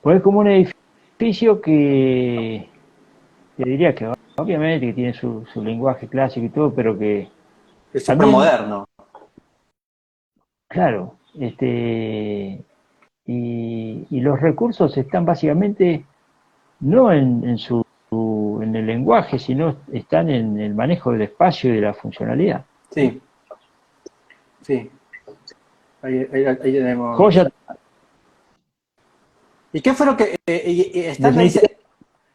pues es como un edificio que diría que obviamente que tiene su lenguaje clásico y todo, pero que Es súper también, moderno. claro, y los recursos están básicamente no en el lenguaje, sino están en el manejo del espacio y de la funcionalidad. Sí, sí. Ahí tenemos. Joya, ¿Y qué fue lo que, y estando ahí definitivamente,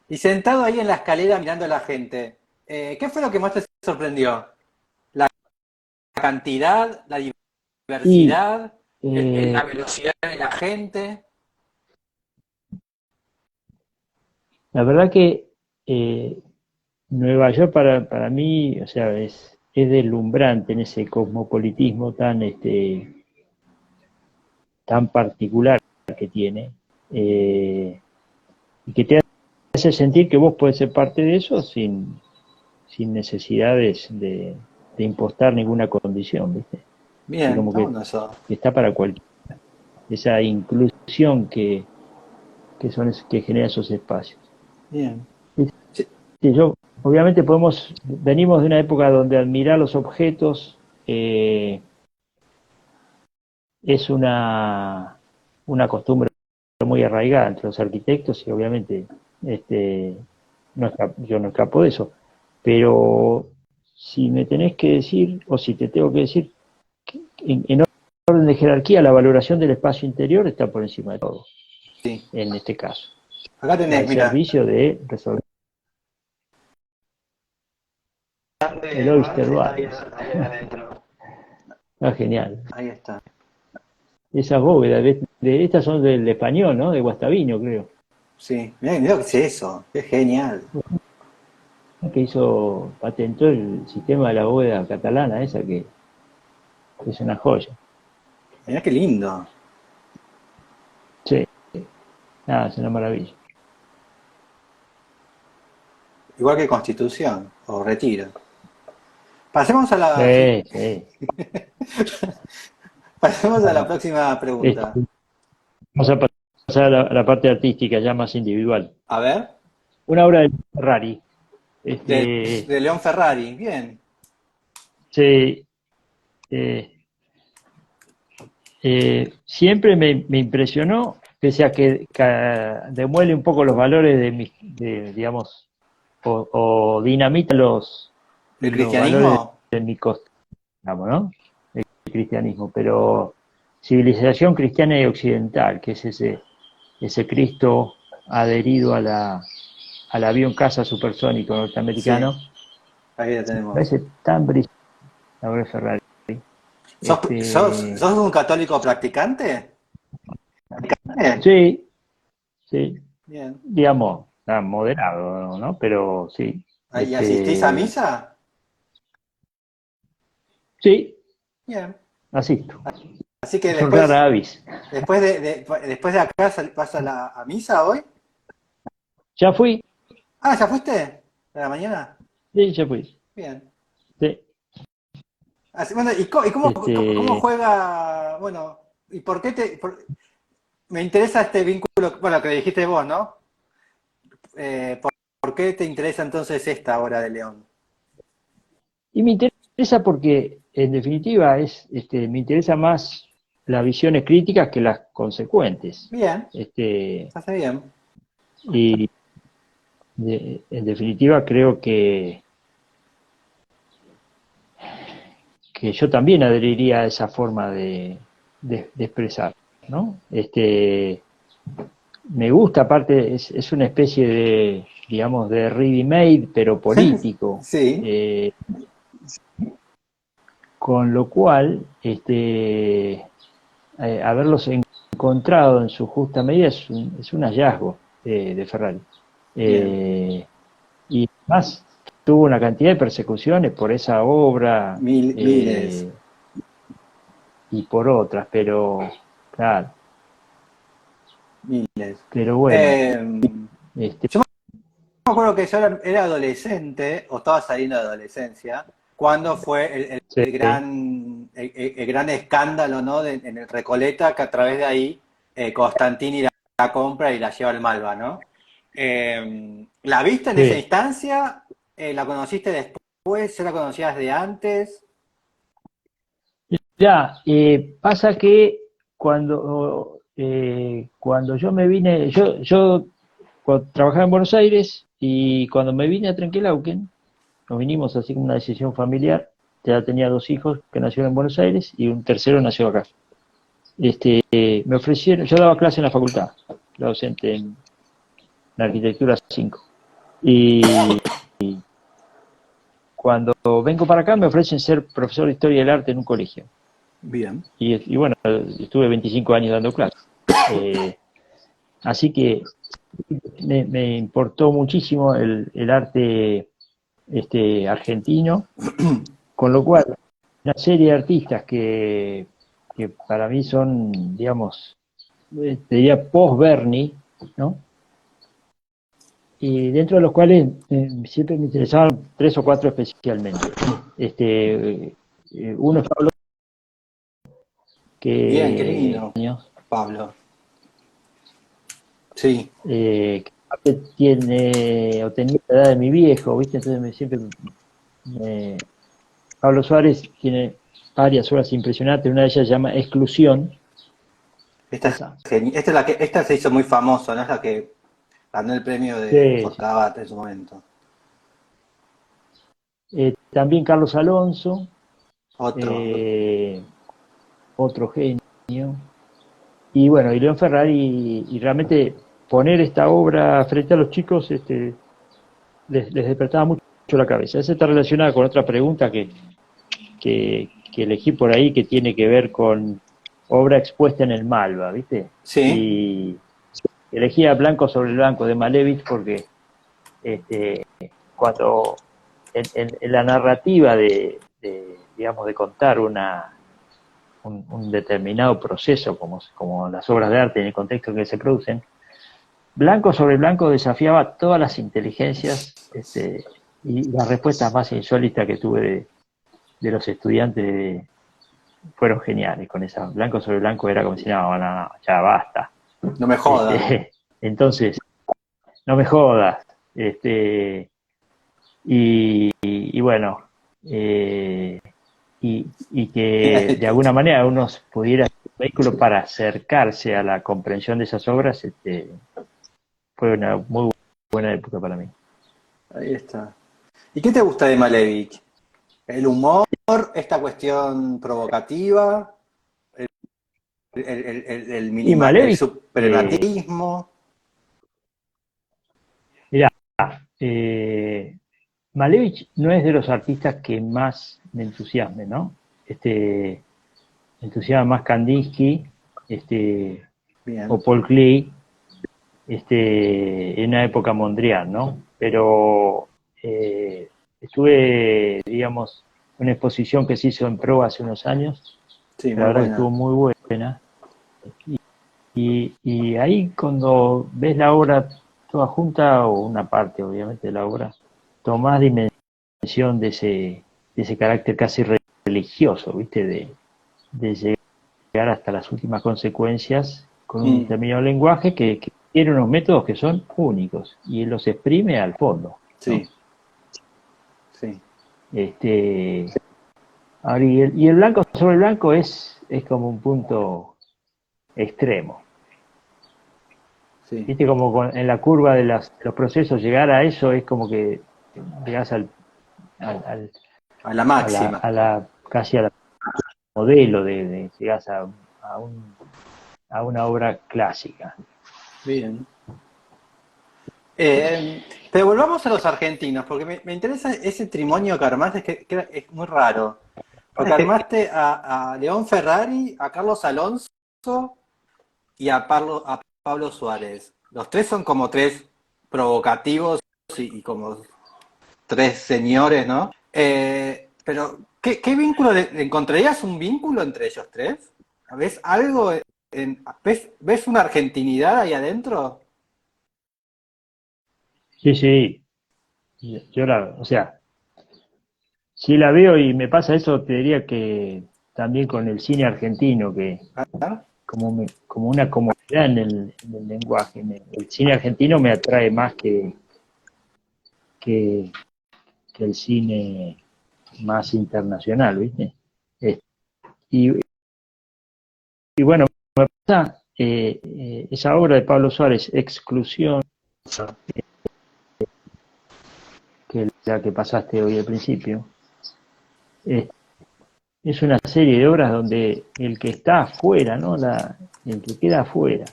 y sentado ahí en la escalera mirando a la gente, qué fue lo que más te sorprendió? ¿La cantidad, la y diversidad, la velocidad de la gente? la verdad que Nueva York para mí, o sea, es deslumbrante en ese cosmopolitismo tan particular que tiene, y que te hace sentir que vos podés ser parte de eso sin necesidades de impostar ninguna condición, ¿viste? Y Bien, como está que bueno eso. está para cualquiera. Esa inclusión que genera esos espacios. Bien. Sí, Sí, obviamente venimos de una época donde admirar los objetos es una costumbre muy arraigada entre los arquitectos y obviamente este, yo no escapo de eso. Pero si me tenés que decir, o si te tengo que decir, en orden de jerarquía, la valoración del espacio interior está por encima de todo, sí. en este caso. Acá tenés, Al mira. servicio de resolver el De Oyster Mars está Bar. ahí adentro. Ah, genial. Ahí está. Esas bóvedas, estas son del español, ¿no? De Guastavino, creo. Sí. Mirá qué es eso. Es genial. Que patentó el sistema de la bóveda catalana, esa que es una joya. Mirá qué lindo. Sí, nada, es una maravilla. Igual que Constitución o Retiro. Pasemos a la, Sí, sí. pasemos a la Bueno, próxima pregunta. este, vamos a pasar a la parte artística, ya más individual. A ver. Una obra de Ferrari. De, Este, de León Ferrari. Bien. sí, eh, siempre me impresionó, pese a que demuele un poco los valores digamos, o dinamita ¿El los valores cristianismo? de mi costa, digamos, ¿no? El cristianismo, pero civilización cristiana y occidental, que es ese Cristo adherido al avión caza supersónico Sí. norteamericano, Ahí la me tenemos. parece tan brillante la obra de Ferrari. ¿Sos un católico practicante? Sí, sí, Bien. digamos, moderado, ¿no? Pero sí, ¿Y asistís a misa? sí, Bien. asisto. Así que Es un rara avis. después de acá vas a misa hoy. Ya fui, Ah, ¿ya fuiste? ¿A la mañana? sí, ya fui. Bien. Sí. Bueno, ¿y cómo Este, juega? Bueno, ¿y por qué me interesa este vínculo, bueno, que dijiste vos, ¿no? ¿Por qué te interesa entonces esta obra de León? y me interesa porque, en definitiva, me interesa más las visiones críticas que las consecuentes. Bien, Este, hace bien. y en definitiva creo que yo también adheriría a esa forma de expresar, ¿no? Me gusta, aparte, es una especie digamos, de ready-made, pero político, Sí, con lo cual, haberlos encontrado en su justa medida es un hallazgo de Ferrari. bien. Y más tuvo una cantidad de persecuciones por esa obra Miles. y por otras, pero claro, Miles. pero bueno, Eh, este, yo me acuerdo que yo era adolescente, o estaba saliendo de adolescencia, cuando fue sí, el gran escándalo, ¿no? En el Recoleta, que a través de ahí Constantini la compra y la lleva al Malva, ¿no? ¿La viste en esa sí. instancia? ¿La conociste después? ¿Ya la conocías de antes? Ya, pasa que cuando yo me vine, trabajaba en Buenos Aires y cuando me vine a Trenquelauquen, nos vinimos así como una decisión familiar. Ya tenía dos hijos que nacieron en Buenos Aires y un tercero nació acá. Me ofrecieron, yo daba clase en la facultad, era docente en arquitectura 5. Y cuando vengo para acá me ofrecen ser profesor de historia del arte en un colegio. Bien. Y bueno, estuve 25 años dando clases. Así que me importó muchísimo el arte argentino, con lo cual una serie de artistas que para mí son, digamos, te diría post-Berni, ¿no? Y dentro de los cuales siempre me interesaban tres o cuatro especialmente. Uno es Pablo, Bien, qué que lindo, Pablo. Sí. que aparte tiene o tenía la edad de mi viejo, ¿viste? Entonces Pablo Suárez tiene varias obras impresionantes, una de ellas se llama Exclusión. Esta es Esa. esta es la que, esta se hizo muy famosa, ¿no? Es la que ganó el premio de Sí, sí. Fotogabate en su momento. También Carlos Alonso, Otro. eh, otro genio. Y bueno, y León Ferrari, y realmente poner esta obra frente a los chicos les despertaba mucho la cabeza. Esa está relacionada con otra pregunta que elegí por ahí, que tiene que ver con obra expuesta en el Malva, ¿viste? Sí. Y elegía Blanco sobre el Blanco de Malevich porque este, cuando en la narrativa digamos, de contar un determinado proceso, como las obras de arte en el contexto en que se producen, Blanco sobre Blanco desafiaba todas las inteligencias y las respuestas más insólitas que tuve de los estudiantes fueron geniales con esa. Blanco sobre Blanco era como si no, no, no, ya basta. No me jodan. Entonces, no me jodas. Y bueno, eh, y que de alguna manera uno pudiera ser un vehículo para acercarse a la comprensión de esas obras, fue una muy buena época para mí. Ahí está. ¿Y qué te gusta de Malevich? ¿El humor? ¿Esta cuestión provocativa? Y El Malevich, suprematismo? mirá, eh, Malevich no es de los artistas que más me entusiasme, ¿no? Me entusiasma más Kandinsky, Bien. o Paul Klee, en una época Mondrian, ¿no? Pero estuve, digamos, en una exposición que se hizo en Pro hace unos años, Sí, la muy verdad que estuvo buena. muy buena, y ahí cuando ves la obra toda junta, o una parte obviamente de la obra, tomás dimensión de ese carácter casi religioso, ¿viste? De llegar hasta las últimas consecuencias con un Mm, determinado lenguaje que tiene unos métodos que son únicos y los exprime al fondo, ¿no? sí, sí. Este, ahora, y el blanco sobre el blanco es como un punto extremo. Sí. Viste como en la curva de los procesos llegar a eso es como que llegas al, al- A la a la, máxima. a la casi a la modelo llegas a, un, a una obra clásica. Bien. Pero volvamos a los argentinos, porque me interesa ese trimonio que armaste, que es muy raro. Porque armaste a León Ferrari, a Carlos Alonso y a Pablo Suárez. Los tres son como tres provocativos y como tres señores, ¿no? Pero, ¿qué vínculo? ¿Encontrarías un vínculo entre ellos tres? ¿Ves algo? ¿Ves una argentinidad ahí adentro? Sí, sí, o sea, si la veo y me pasa eso, te diría que también con el cine argentino, que ¿Ah? como una comodidad en el lenguaje. El cine argentino me atrae más que, que el cine más internacional, ¿viste? Eh, y, y bueno, me pasa esa obra de Pablo Suárez, Exclusión, que es la que pasaste hoy al principio, eh, es una serie de obras donde el que está afuera, ¿no? El que queda afuera,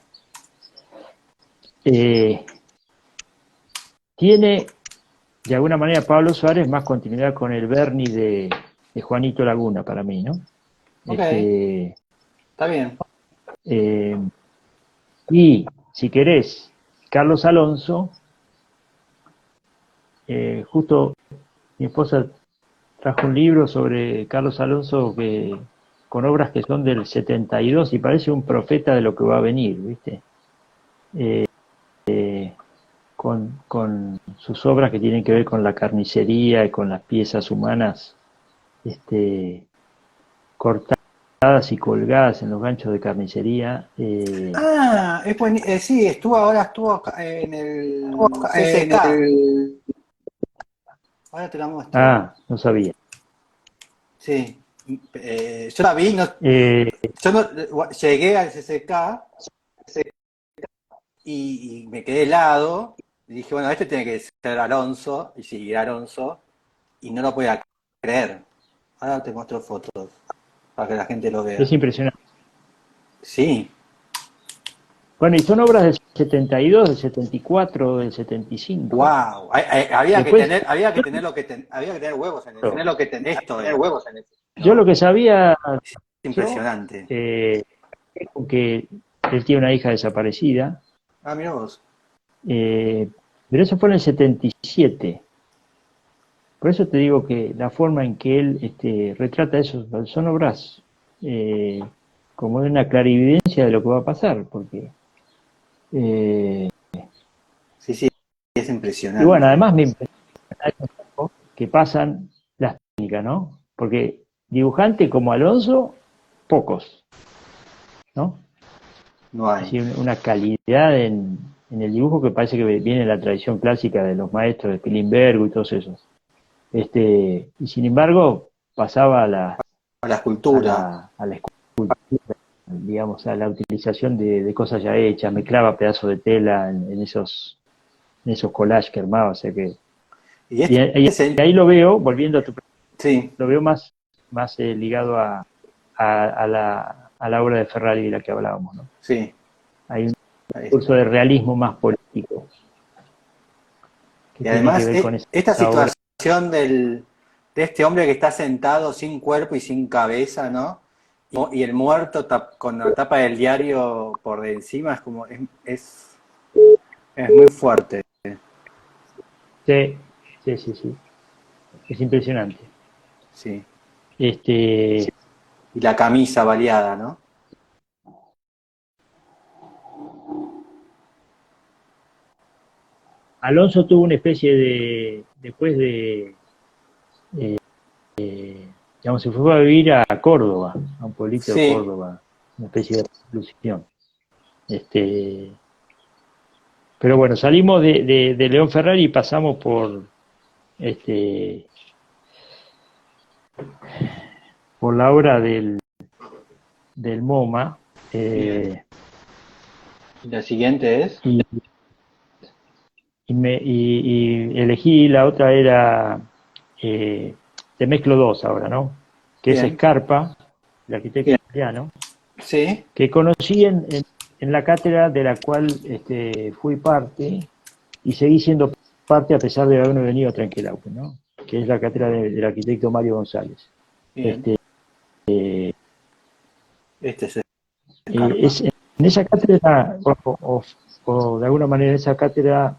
eh, tiene de alguna manera Pablo Suárez más continuidad con el Bernie de Juanito Laguna para mí, ¿no? Ok, Este, está bien. eh, y si querés, Carlos Alonso, justo mi esposa trajo un libro sobre Carlos Alonso con obras que son del 72 y parece un profeta de lo que va a venir, ¿viste? Con sus obras que tienen que ver con la carnicería y con las piezas humanas este, cortadas y colgadas en los ganchos de carnicería. Ah, sí, estuvo en el En CCK. el... Ahora te la muestro. No sabía. Sí, yo la vi, Eh, yo no, llegué al CCK y me quedé helado y dije, bueno, este tiene que ser Alonso, y sí, era Alonso, y no lo podía creer. Ahora te muestro fotos para que la gente lo vea. es impresionante. Sí, Bueno, y son obras del 72, del 74, del 75. wow. Había que Después, tener, había que tener huevos en Tener eso. lo que ten- Esto tener es, huevos en eso, yo lo ¿no? que sabía yo, impresionante. que él tiene una hija desaparecida, Ah, mira vos. eh, pero eso fue en el 77. Por eso te digo que la forma en que él retrata eso son obras eh, como de una clarividencia de lo que va a pasar, porque eh, Sí, sí, es y bueno, impresionante. además me impresiona que pasan las técnicas, ¿no? Porque dibujante como Alonso, pocos, ¿no? No Es hay. decir, una calidad en el dibujo que parece que viene de la tradición clásica de los maestros de Pilimbergo y todos esos. Y sin embargo, pasaba A la escultura. a la escultura, digamos, a la utilización de cosas ya hechas, mezclaba pedazos de tela en esos collages que armaba, o sea que Y y ahí lo veo, volviendo a tu sí, lo veo más ligado a la obra de Ferrari de la que hablábamos, ¿no? sí, Hay un ahí curso está. de realismo más político que Y tiene que además, ver con esta esa obra. situación de este hombre que está sentado sin cuerpo y sin cabeza, ¿no? Y el muerto con la tapa del diario por de encima es como, es muy fuerte. Sí, sí, sí, sí. Es impresionante. Sí. Este, Y la camisa baleada, ¿no? Alonso tuvo una especie después digamos, se fue a vivir a Córdoba, a un pueblito de Sí, Córdoba, una especie de reclusión. Este, pero bueno, salimos de León Ferrari y pasamos este, por la obra del MoMA, bien. eh, Y la siguiente es, y, y elegí la otra era, te mezclo dos ahora, ¿no? Que es bien, Scarpa, el arquitecto italiano, sí, que conocí en la cátedra de la cual fui parte y seguí siendo parte a pesar de haberme venido a Trenquelauquen, ¿no? Que es la cátedra del arquitecto Mario González. bien. Este, Este es Scarpa. en esa cátedra, o de alguna manera en esa cátedra,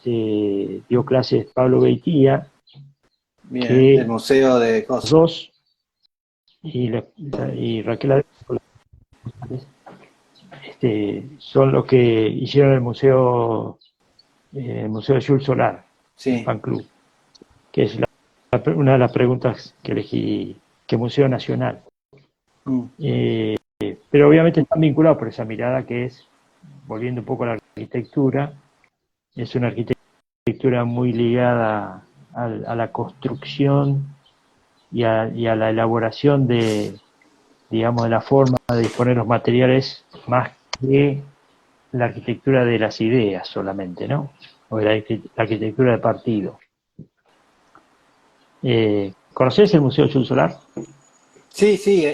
dio clases Pablo Beitía, Bien, que el museo de los cosas. dos, y Raquel Adrián, son los que hicieron el Museo de Jules Solar, el Sí. Fan Club, que es una de las preguntas que elegí, que Museo Nacional. Mm, Eh, pero obviamente están vinculados por esa mirada que es, volviendo un poco a la arquitectura, es una arquitectura muy ligada a la construcción y a la elaboración de, digamos, de la forma de disponer los materiales más que la arquitectura de las ideas solamente, ¿no? O de la arquitectura de partido. ¿Conocés el Museo Jules Solar? sí, sí,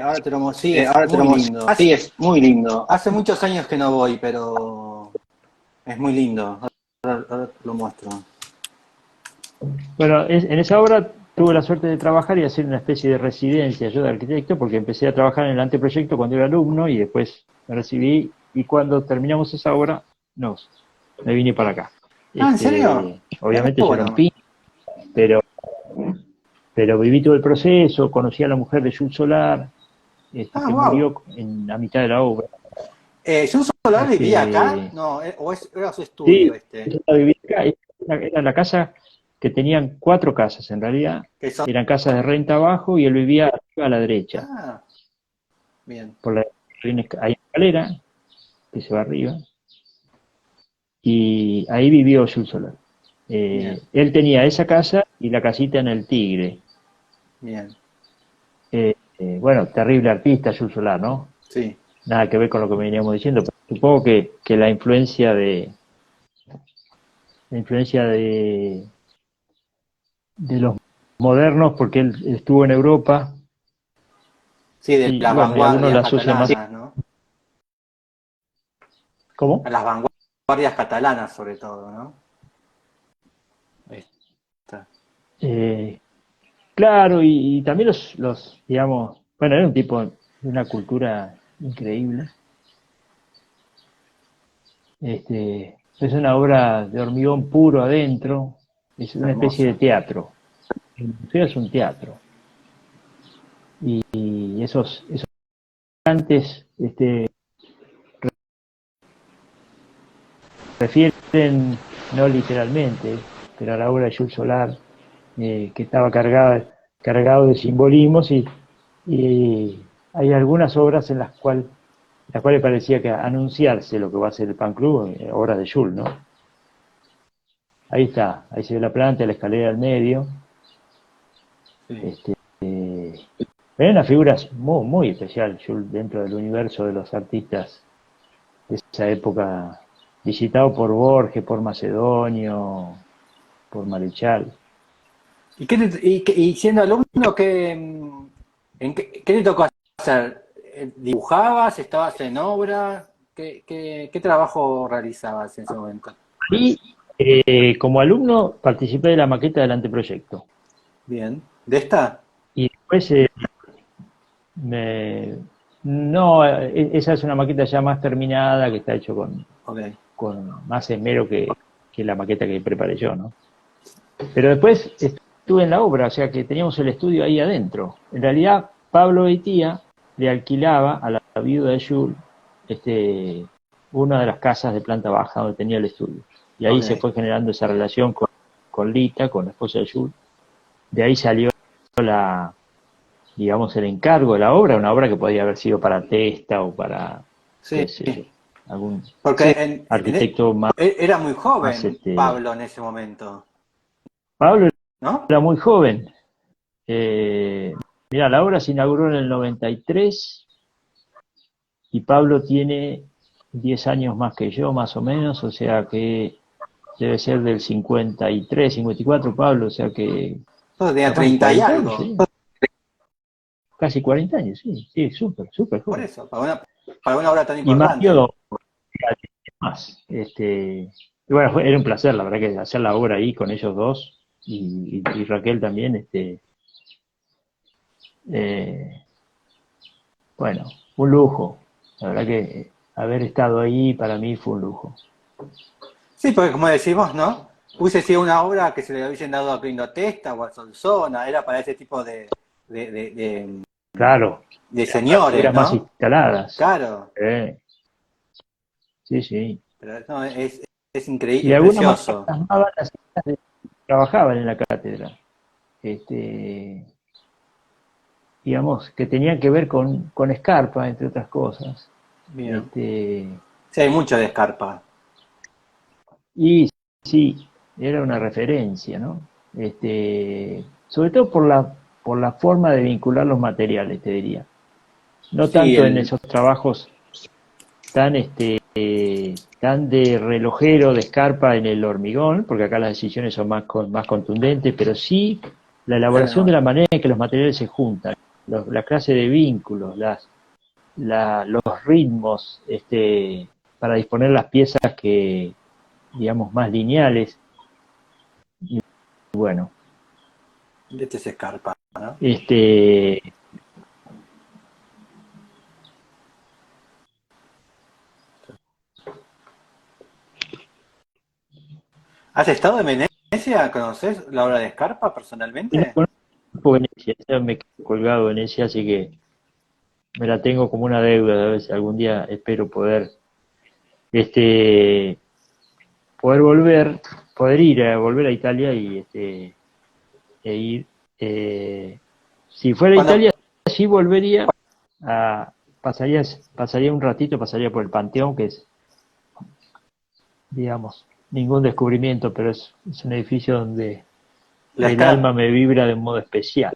ahora te lo muestro. Sí, es Ahora muy tenemos, lindo. sí, es muy lindo. Hace muchos años que no voy, pero es muy lindo. Ahora te lo muestro. Bueno, en esa obra tuve la suerte de trabajar y hacer una especie de residencia yo de arquitecto, porque empecé a trabajar en el anteproyecto cuando era alumno y después me recibí, y cuando terminamos esa obra, me vine para acá. Ah, ¿en serio? Mirá qué Obviamente yo era un bueno. pin, pero, pero viví todo el proceso, conocí a la mujer de Jules Solar, Ah, que wow. murió en la mitad de la obra. ¿Yo Solar vivía acá? Este, No, era su sí, estudio este. ella vivía acá, era la casa que tenían cuatro casas en realidad, Que son... eran casas de renta abajo y él vivía arriba a la derecha, Ah, bien, por la, hay una escalera que se va arriba, y ahí vivió Jules Solar. bien, Él tenía esa casa y la casita en el Tigre. bien. Bueno, terrible artista Jules Solar, ¿no? Sí. Nada que ver con lo que veníamos diciendo, pero supongo que la influencia de los modernos, porque él estuvo en Europa, Sí, de y las bueno, y algunos vanguardias la asocian más. catalanas, ¿no? A ¿Cómo? las vanguardias catalanas, sobre todo, ¿no? Ahí está. Eh, claro, y también digamos, bueno, era un tipo de una cultura increíble. Es una obra de hormigón puro adentro, es Es una especie de hermosa. teatro. El museo es un teatro. Y esos antes refieren, no literalmente, pero a la obra de Jules Solar, que estaba cargado de simbolismos, y hay algunas obras las cuales parecía que anunciarse lo que va a ser el Pan Club, obras de Jules, ¿no? Ahí está, ahí se ve la planta, la escalera al medio. Sí. Este, Era una figura muy, muy especial, Jules, dentro del universo de los artistas de esa época, visitado por Borges, por Macedonio, por Marechal. Y siendo alumno, ¿qué te tocó hacer? ¿Dibujabas? ¿Estabas en obra? ¿Qué trabajo realizabas en ese momento? Y como alumno participé de la maqueta del anteproyecto. Bien. ¿De esta? Y después me... No, esa es una maqueta ya más terminada, que está hecho Ok. con más esmero que la maqueta que preparé yo, ¿no? Pero después estuve en la obra, o sea que teníamos el estudio ahí adentro. En realidad, Pablo Beitía le alquilaba a la viuda de Jules una de las casas de planta baja donde tenía el estudio. Y ahí se Ok. fue generando esa relación con Lita, con la esposa de Jules. De ahí salió digamos, el encargo de la obra, una obra que podía haber sido para Testa o para, Sí. qué sé yo, algún Porque arquitecto más, era muy más joven Pablo en ese momento, Pablo ¿no? era muy joven. Mira, la obra se inauguró en el 93 y Pablo tiene 10 años más que yo, más o menos, o sea que debe ser del 53, 54 Pablo, o sea que Todo tenía capaz que 30 y 40 años, algo. ¿sí? Casi 40 años, sí, sí, súper, súper Por joven. eso, para una obra tan Y importante. Mario más. Y bueno, era un placer, la verdad, que hacer la obra ahí con ellos dos y Raquel también. Eh, bueno, un lujo. La verdad que haber estado ahí para mí fue un lujo. Sí, porque como decimos, ¿no? hubiese sido una obra que se le hubiesen dado a Clint Testa o a Solsona, era para ese tipo de, de, de- Claro, de las señores, figuras más ¿no? instaladas. Claro, Sí, sí. pero no, es Y increíble, de es alguna manera precioso. plasmaban las ideas que trabajaban en la cátedra. Este, digamos, que tenían que ver con Scarpa, entre otras cosas. Bien. Este, Sí, hay mucho de Scarpa. y sí, era una referencia, ¿no? Sobre todo por la forma de vincular los materiales, te diría. No Sí, tanto en esos trabajos tan, tan de relojero, de escarpa en el hormigón, porque acá las decisiones son más contundentes, pero sí la elaboración de la manera en que los materiales se juntan, la clase de vínculos, los ritmos, para disponer las piezas que, digamos, más lineales. Y bueno, este es Scarpa, ¿no? este, ¿Has estado en Venecia? ¿Conoces la obra de Scarpa y no personalmente? conozco Venecia, ya me quedé colgado Venecia, así que me la tengo como una deuda, a ver si algún día espero este, poder volver, poder ir a volver a Italia y ir, si fuera a Cuando, Italia, sí volvería a, pasaría un ratito, pasaría por el Panteón, que es, digamos, ningún descubrimiento, pero es un edificio donde la el escala, alma me vibra de un modo especial.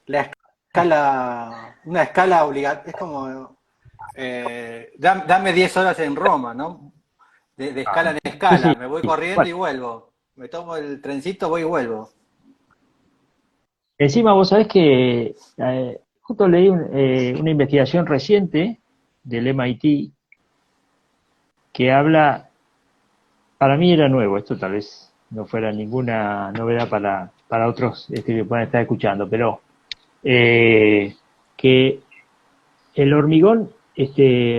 una escala obligatoria, es como, dame 10 horas en Roma, ¿no? De escala en Sí, escala, sí, me voy sí. corriendo Bueno, y vuelvo. Me tomo el trencito, voy y vuelvo. encima vos sabés que justo leí una investigación reciente del MIT que habla, para mí era nuevo, esto tal vez no fuera ninguna novedad para otros que puedan estar escuchando, pero eh, que el hormigón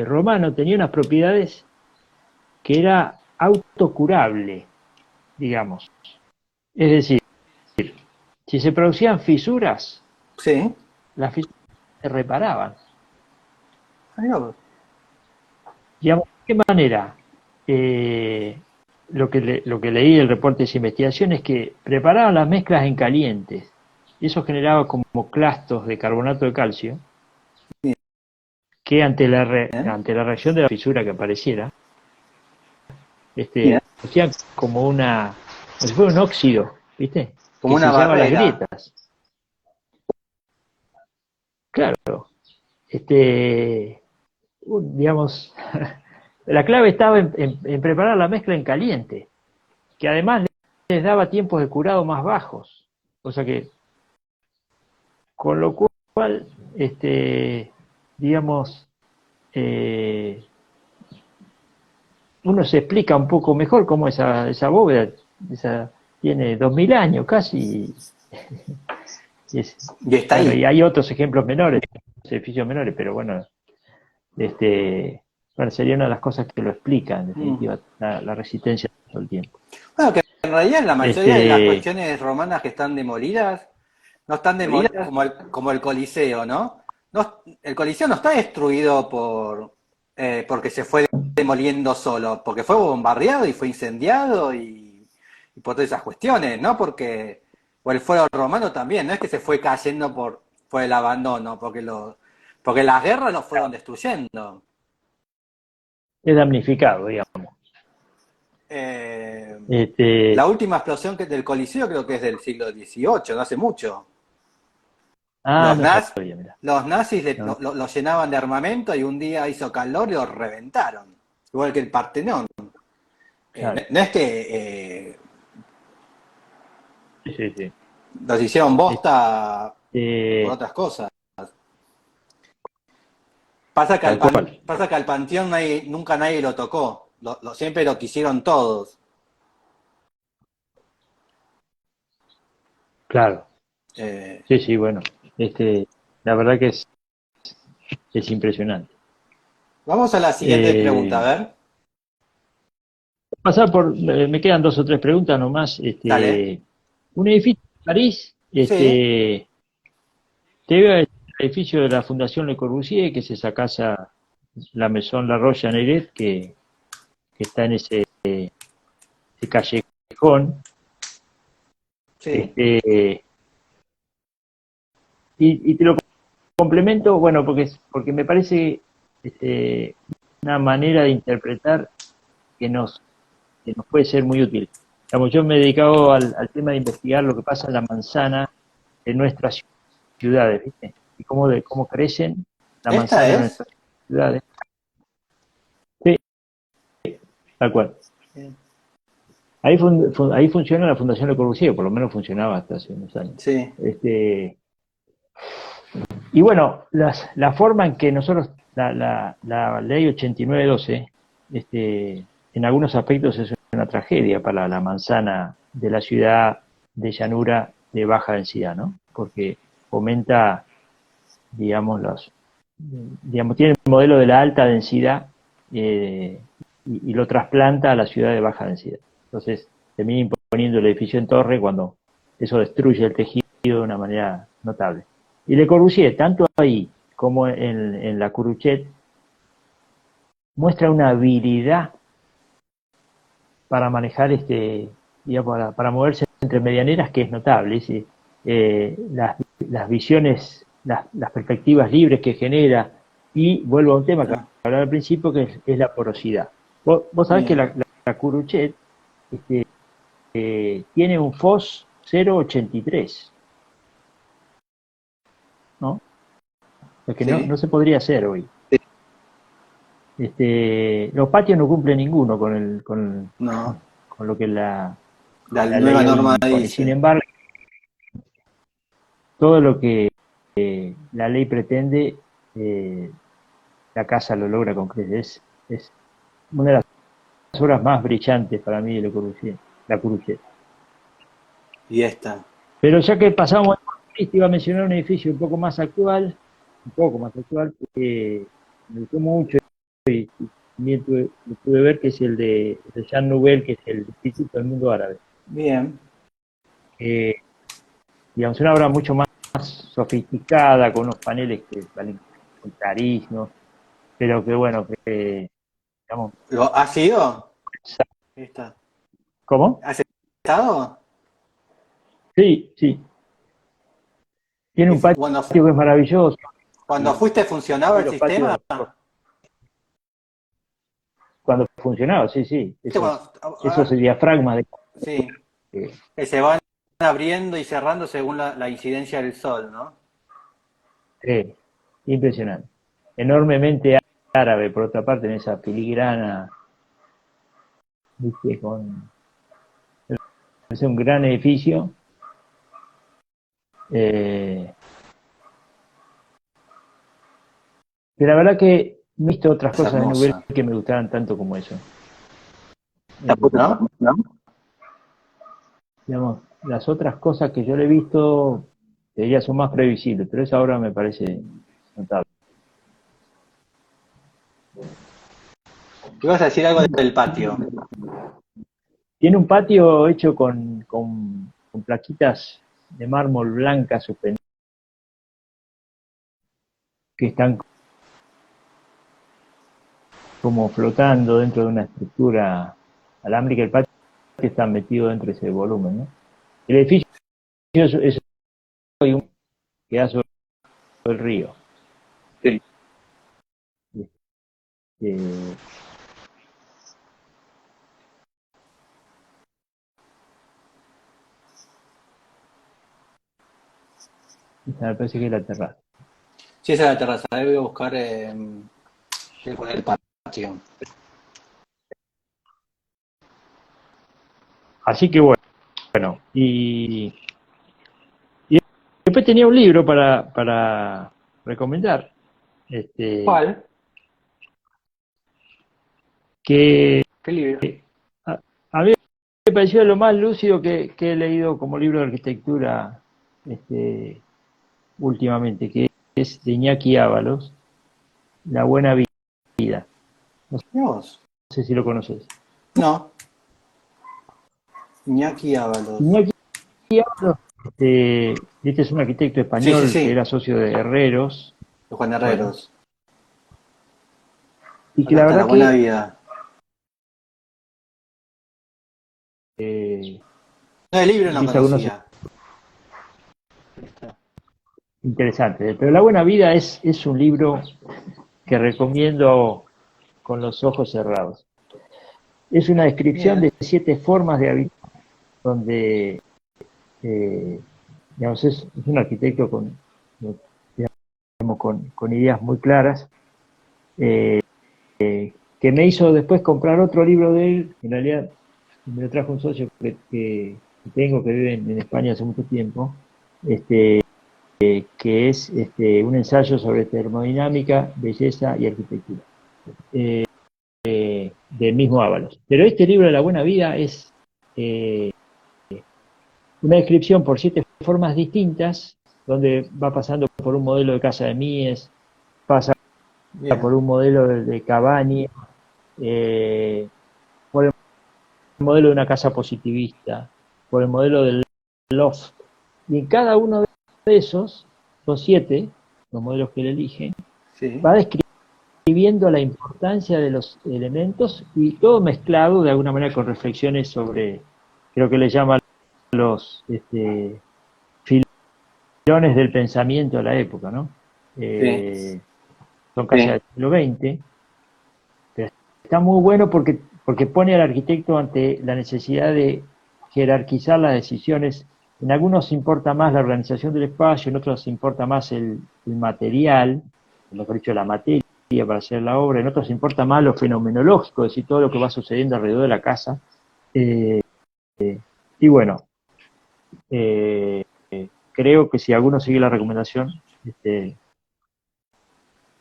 romano tenía unas propiedades que era autocurable, digamos. Es decir, si se producían fisuras, Sí. las fisuras se reparaban. Ahí va. Digamos, ¿de qué manera? Eh, lo que leí del reporte de esa investigación es que preparaban las mezclas en calientes. Y eso generaba como clastos de carbonato de calcio que Bien. ante la reacción de la fisura que apareciera, hacían como si fuera un óxido, ¿viste? Como Que una sellaba las barrera. grietas. Claro, este, digamos, la clave estaba en preparar la mezcla en caliente, que además les daba tiempos de curado más bajos. O sea que, con lo cual, digamos, eh, uno se explica un poco mejor cómo esa bóveda tiene 2000 años casi. Y está Bueno, ahí. y hay otros ejemplos menores, edificios menores, pero bueno, bueno, sería una de las cosas que lo explica, en Mm. definitiva, la resistencia todo el tiempo. Bueno, que en realidad la mayoría de las Este, cuestiones romanas que están demolidas, no están demolidas como el Coliseo, ¿no? No, el Coliseo no está destruido porque se fue demoliendo solo, porque fue bombardeado y fue incendiado y por todas esas cuestiones, ¿no? O el fuero romano también, no es que se fue cayendo por el abandono, porque las guerras lo fueron destruyendo. es damnificado, digamos. Eh, Este, la última explosión del Coliseo creo que es del siglo XVIII, no hace mucho. Los, no naz, sabía, mira. los nazis No, lo llenaban de armamento y un día hizo calor y lo reventaron. Igual que el Partenón. claro. No es que Sí, sí, sí. los hicieron bosta por Este, otras cosas. tal cual. Pasa que al Panteón nunca nadie lo tocó. Siempre lo quisieron todos. Claro. Eh, Sí, sí, bueno. La verdad que es impresionante. Vamos a la siguiente pregunta, Eh, a ver. pasar por, me quedan 2 o 3 preguntas nomás. Dale. Un edificio en París, Sí, te veo el edificio de la Fundación Le Corbusier, que es esa casa, la Maison La Roche-Negrette, que está en ese callejón. sí. Este, y te lo complemento, bueno, porque me parece una manera de interpretar que nos puede ser muy útil. Digamos, yo me he dedicado al tema de investigar lo que pasa en la manzana de nuestras ciudades, ¿viste? Y cómo crecen la ¿Esta manzana de es? nuestras ciudades. Sí, tal cual. Ahí funciona la Fundación Le Corbusier, por lo menos funcionaba hasta hace unos años. Sí. Este, y bueno, la forma en que nosotros, la ley 8912, en algunos aspectos es una tragedia para la manzana de la ciudad de llanura de baja densidad, ¿no? Porque fomenta, digamos, tiene el modelo de la alta densidad y lo trasplanta a la ciudad de baja densidad. Entonces, termina imponiendo el edificio en torre cuando eso destruye el tejido de una manera notable. Y Le Corbusier, tanto ahí como en la Curuchet, muestra una habilidad para manejar, digamos, para moverse entre medianeras que es notable. ¿Sí? Las visiones, las perspectivas libres que genera, y vuelvo a un tema que Ah, hablaba al principio, que es la porosidad. Vos sabés que bien. la Curuchet tiene un FOS 0,83, ¿no? Lo que no Sí. se podría hacer hoy. Los patios no cumplen ninguno No. con lo que La la nueva ley hoy norma impone. Sin dice. embargo, todo lo que la ley pretende, eh, la casa lo logra con creces. Es una de las obras más brillantes para mí de Le Corbusier, la Curuchet. Y esta. Pero ya que pasamos, te iba a mencionar un edificio un poco más actual, que me gustó mucho y también pude ver, que es el de Jean Nouvel, que es el Instituto del Mundo Árabe. Bien. Eh, digamos, una obra mucho más sofisticada, con unos paneles que valen carísimos, pero que bueno, que digamos, ¿Lo has ido? Esta. ¿cómo? ¿Has estado? Sí, sí. Tiene un patio Cuando, que es maravilloso cuando y, fuiste, ¿funcionaba y el los patios de sistema? los cuando funcionaba, sí, sí, ¿Viste esos diafragmas sí, de, que se van abriendo y cerrando según la incidencia del sol, ¿no? impresionante. Enormemente árabe, por otra parte, en esa filigrana, ¿viste? Es un gran edificio. Eh, que la verdad que no he visto otras Es cosas de Nubel hermosa. que me gustaran tanto como eso. ¿No? Digamos, las otras cosas que yo le he visto, te diría, son más previsibles, pero esa obra me parece notable. Ibas a decir algo del patio. Tiene un patio hecho con plaquitas de mármol blanca suspendidas que están como flotando dentro de una estructura alámbrica. El patio está metido dentro de ese volumen, ¿no? El edificio es que da sobre el río. Este, esa me parece que es la terraza. Sí, esa es la terraza. Ahí voy a buscar el patio. Así que bueno, y después tenía un libro para recomendar, ¿Cuál? que ¿Qué libro? a, a mí me pareció lo más lúcido que he leído como libro de arquitectura, últimamente, que es de Iñaki Ábalos, La Buena Vida. No ¿Vos? sé si lo conoces. No. Iñaki Ábalos. Iñaki Ábalos, este es un arquitecto Sí, sí, español que sí. era socio de Herreros, De Juan bueno, Herreros. y que Acá la está La verdad Buena que Vida. eh, No, el libro no dice algunos conocía. Ahí está. interesantes. Pero La Buena Vida es un libro que recomiendo con los ojos cerrados. Es una descripción de Bien. 7 formas de habitar, donde digamos, es un arquitecto digamos, con ideas muy claras, eh, que me hizo después comprar otro libro de él. En realidad me lo trajo un socio que tengo, que vive en España hace mucho tiempo, este, que es un ensayo sobre termodinámica, belleza y arquitectura, del mismo Ábalos. Pero este libro de La Buena Vida es eh, una descripción por 7 formas distintas, donde va pasando por un modelo de casa de Mies, pasa por Bien. un modelo de Cabaña, eh, por el modelo de una casa positivista, por el modelo del loft. Y en cada uno de esos, son 7 los modelos que él elige, Sí. va describiendo la importancia de los elementos y todo mezclado de alguna manera con reflexiones sobre, creo que le llaman los filones del pensamiento de la época, ¿no? Sí. Eh, Son casi del siglo XX, pero está muy bueno porque pone al arquitecto ante la necesidad de jerarquizar las decisiones. En algunos importa más la organización del espacio, en otros importa más el material, mejor dicho, la materia para hacer la obra, en otros importa más lo fenomenológico, es decir, todo lo que va sucediendo alrededor de la casa. Eh, y bueno, eh, creo que si alguno sigue la recomendación,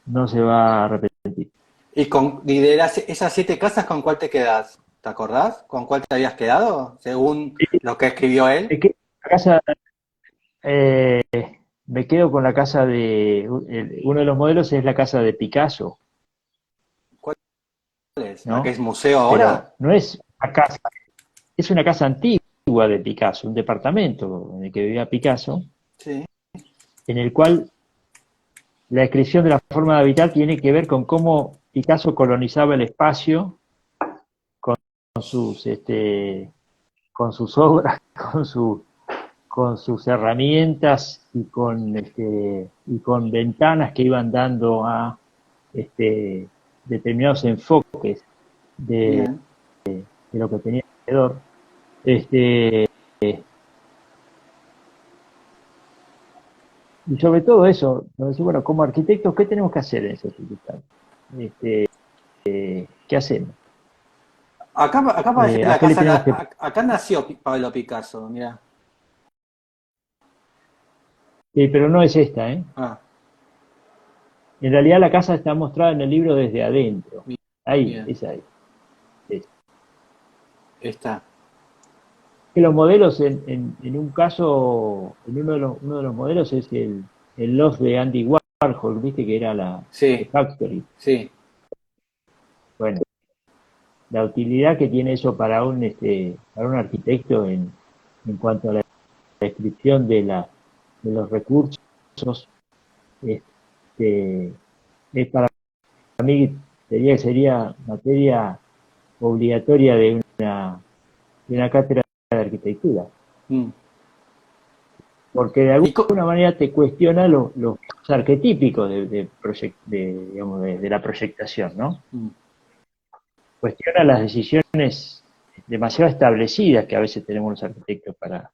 no se va a arrepentir. Y de esas 7 casas, ¿con cuál te quedas? ¿Te acordás? ¿Con cuál te habías quedado? Según lo que escribió él. Es que la casa, eh, me quedo con la casa uno de los modelos es la casa de Picasso, ¿Cuál es? ¿La que ¿no? es museo Pero ahora? no es una casa, es una casa antigua de Picasso, un departamento en el que vivía Picasso, Sí. en el cual la descripción de la forma de habitar tiene que ver con cómo Picasso colonizaba el espacio con sus, con sus obras, con sus herramientas y con ventanas que iban dando a determinados enfoques de, Bien. de lo que tenía alrededor. Este, y sobre todo eso, nos decía, bueno, como arquitectos, ¿qué tenemos que hacer en esa circunstancia? Este, ¿Qué hacemos? Acá parece que ¿A la qué le casa. tenemos que...? Acá nació Pablo Picasso, mira. Pero no es esta, ¿eh? Ah, En realidad la casa está mostrada en el libro desde adentro. Ahí, bien. es ahí. Es. Está. Que los modelos, en un caso, en uno de los modelos es el Loft de Andy Warhol, viste que era la The Sí, Factory. sí. Bueno, la utilidad que tiene eso para un arquitecto en cuanto a la descripción de los recursos, este, es para mí, sería materia obligatoria de una cátedra de arquitectura. Mm. Porque de Y alguna manera te cuestiona los arquetípicos digamos, de la proyectación, ¿no? mm, Cuestiona las decisiones demasiado establecidas que a veces tenemos los arquitectos para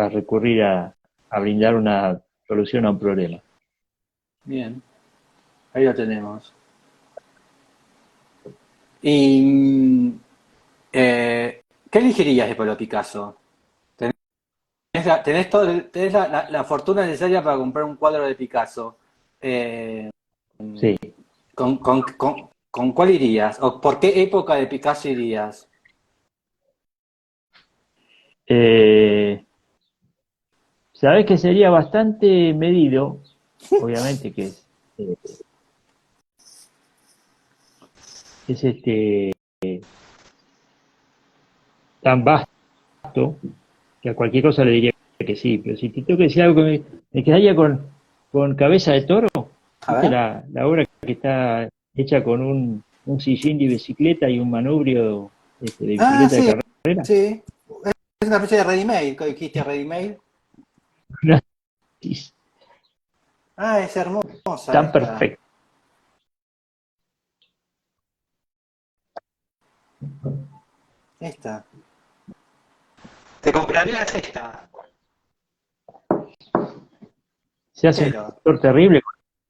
recurrir a brindar una solución a un problema. bien, ahí lo tenemos. Y ¿qué elegirías de Pablo Picasso? Tenés la fortuna necesaria para comprar un cuadro de Picasso. Eh, Sí. ¿Con cuál irías? ¿O por qué época de Picasso irías? Eh, Sabes que sería bastante medido, obviamente que es tan vasto que a cualquier cosa le diría que sí, pero si te tengo que decir algo que me quedaría con Cabeza de Toro, A ¿viste ver. la obra que está hecha con un sillín de bicicleta y un manubrio de Ah, bicicleta de sí, carrera? sí. Es una especie de ready-made, ¿qué dijiste ready-made? Ah, es hermosa Tan esta. perfecto. Esta. Te comprarías esta. Se hace un Pero, lector terrible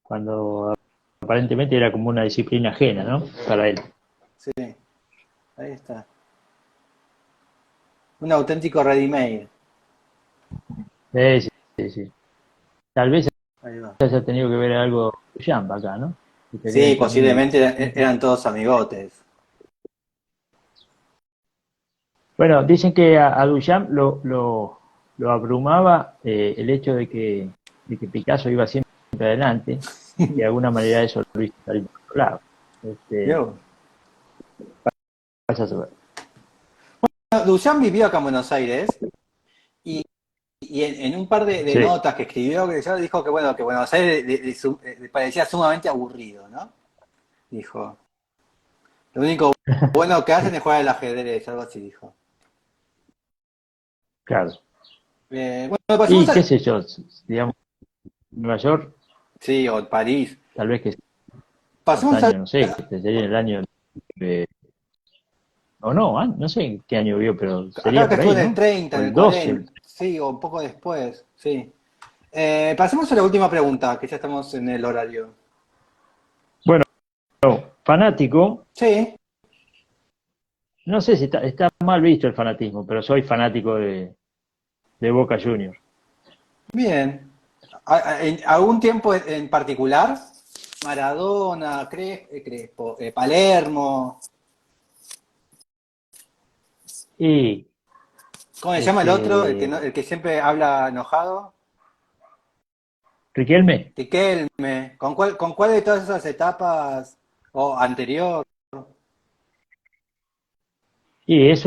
cuando aparentemente era como una disciplina ajena, ¿no? Para él. sí, ahí está. Un auténtico ready-made. Sí, sí, sí. Tal vez Ahí va. haya tenido que ver algo de Jamba acá, ¿no? Que Sí, está muy... posiblemente eran todos amigotes. Bueno, dicen que a Duchamp lo abrumaba el hecho de que Picasso iba siempre adelante y que de alguna manera eso lo hizo salir por otro lado. Este, Yo. vaya a saber. Duchamp vivió acá en Buenos Aires y, y en un par de Sí. notas que escribió, que ya dijo que bueno, que Buenos Aires le parecía sumamente aburrido, ¿no? Dijo. Lo único bueno que hacen es jugar al ajedrez, algo así dijo. Claro. Bueno, pasemos Y qué a... sé yo, digamos, Nueva York, Sí, o París. tal vez que los Pasemos a... años, no sé, que sería el año, eh, o no, no sé en qué año vivió, pero Acá sería que por estuvo ahí, en el ¿no? 30, Por en el el 12. 40, sí, o un poco después, sí. Pasemos a la última pregunta, que ya estamos en el horario. Bueno, fanático, Sí, no sé si está mal visto el fanatismo, pero soy fanático de Boca Juniors. bien. ¿En algún tiempo en particular? Maradona, Crespo, Palermo. Y ¿Cómo se llama el otro? El que, este, el que siempre habla enojado. Riquelme, Riquelme. Con cuál de todas esas etapas o anterior? y es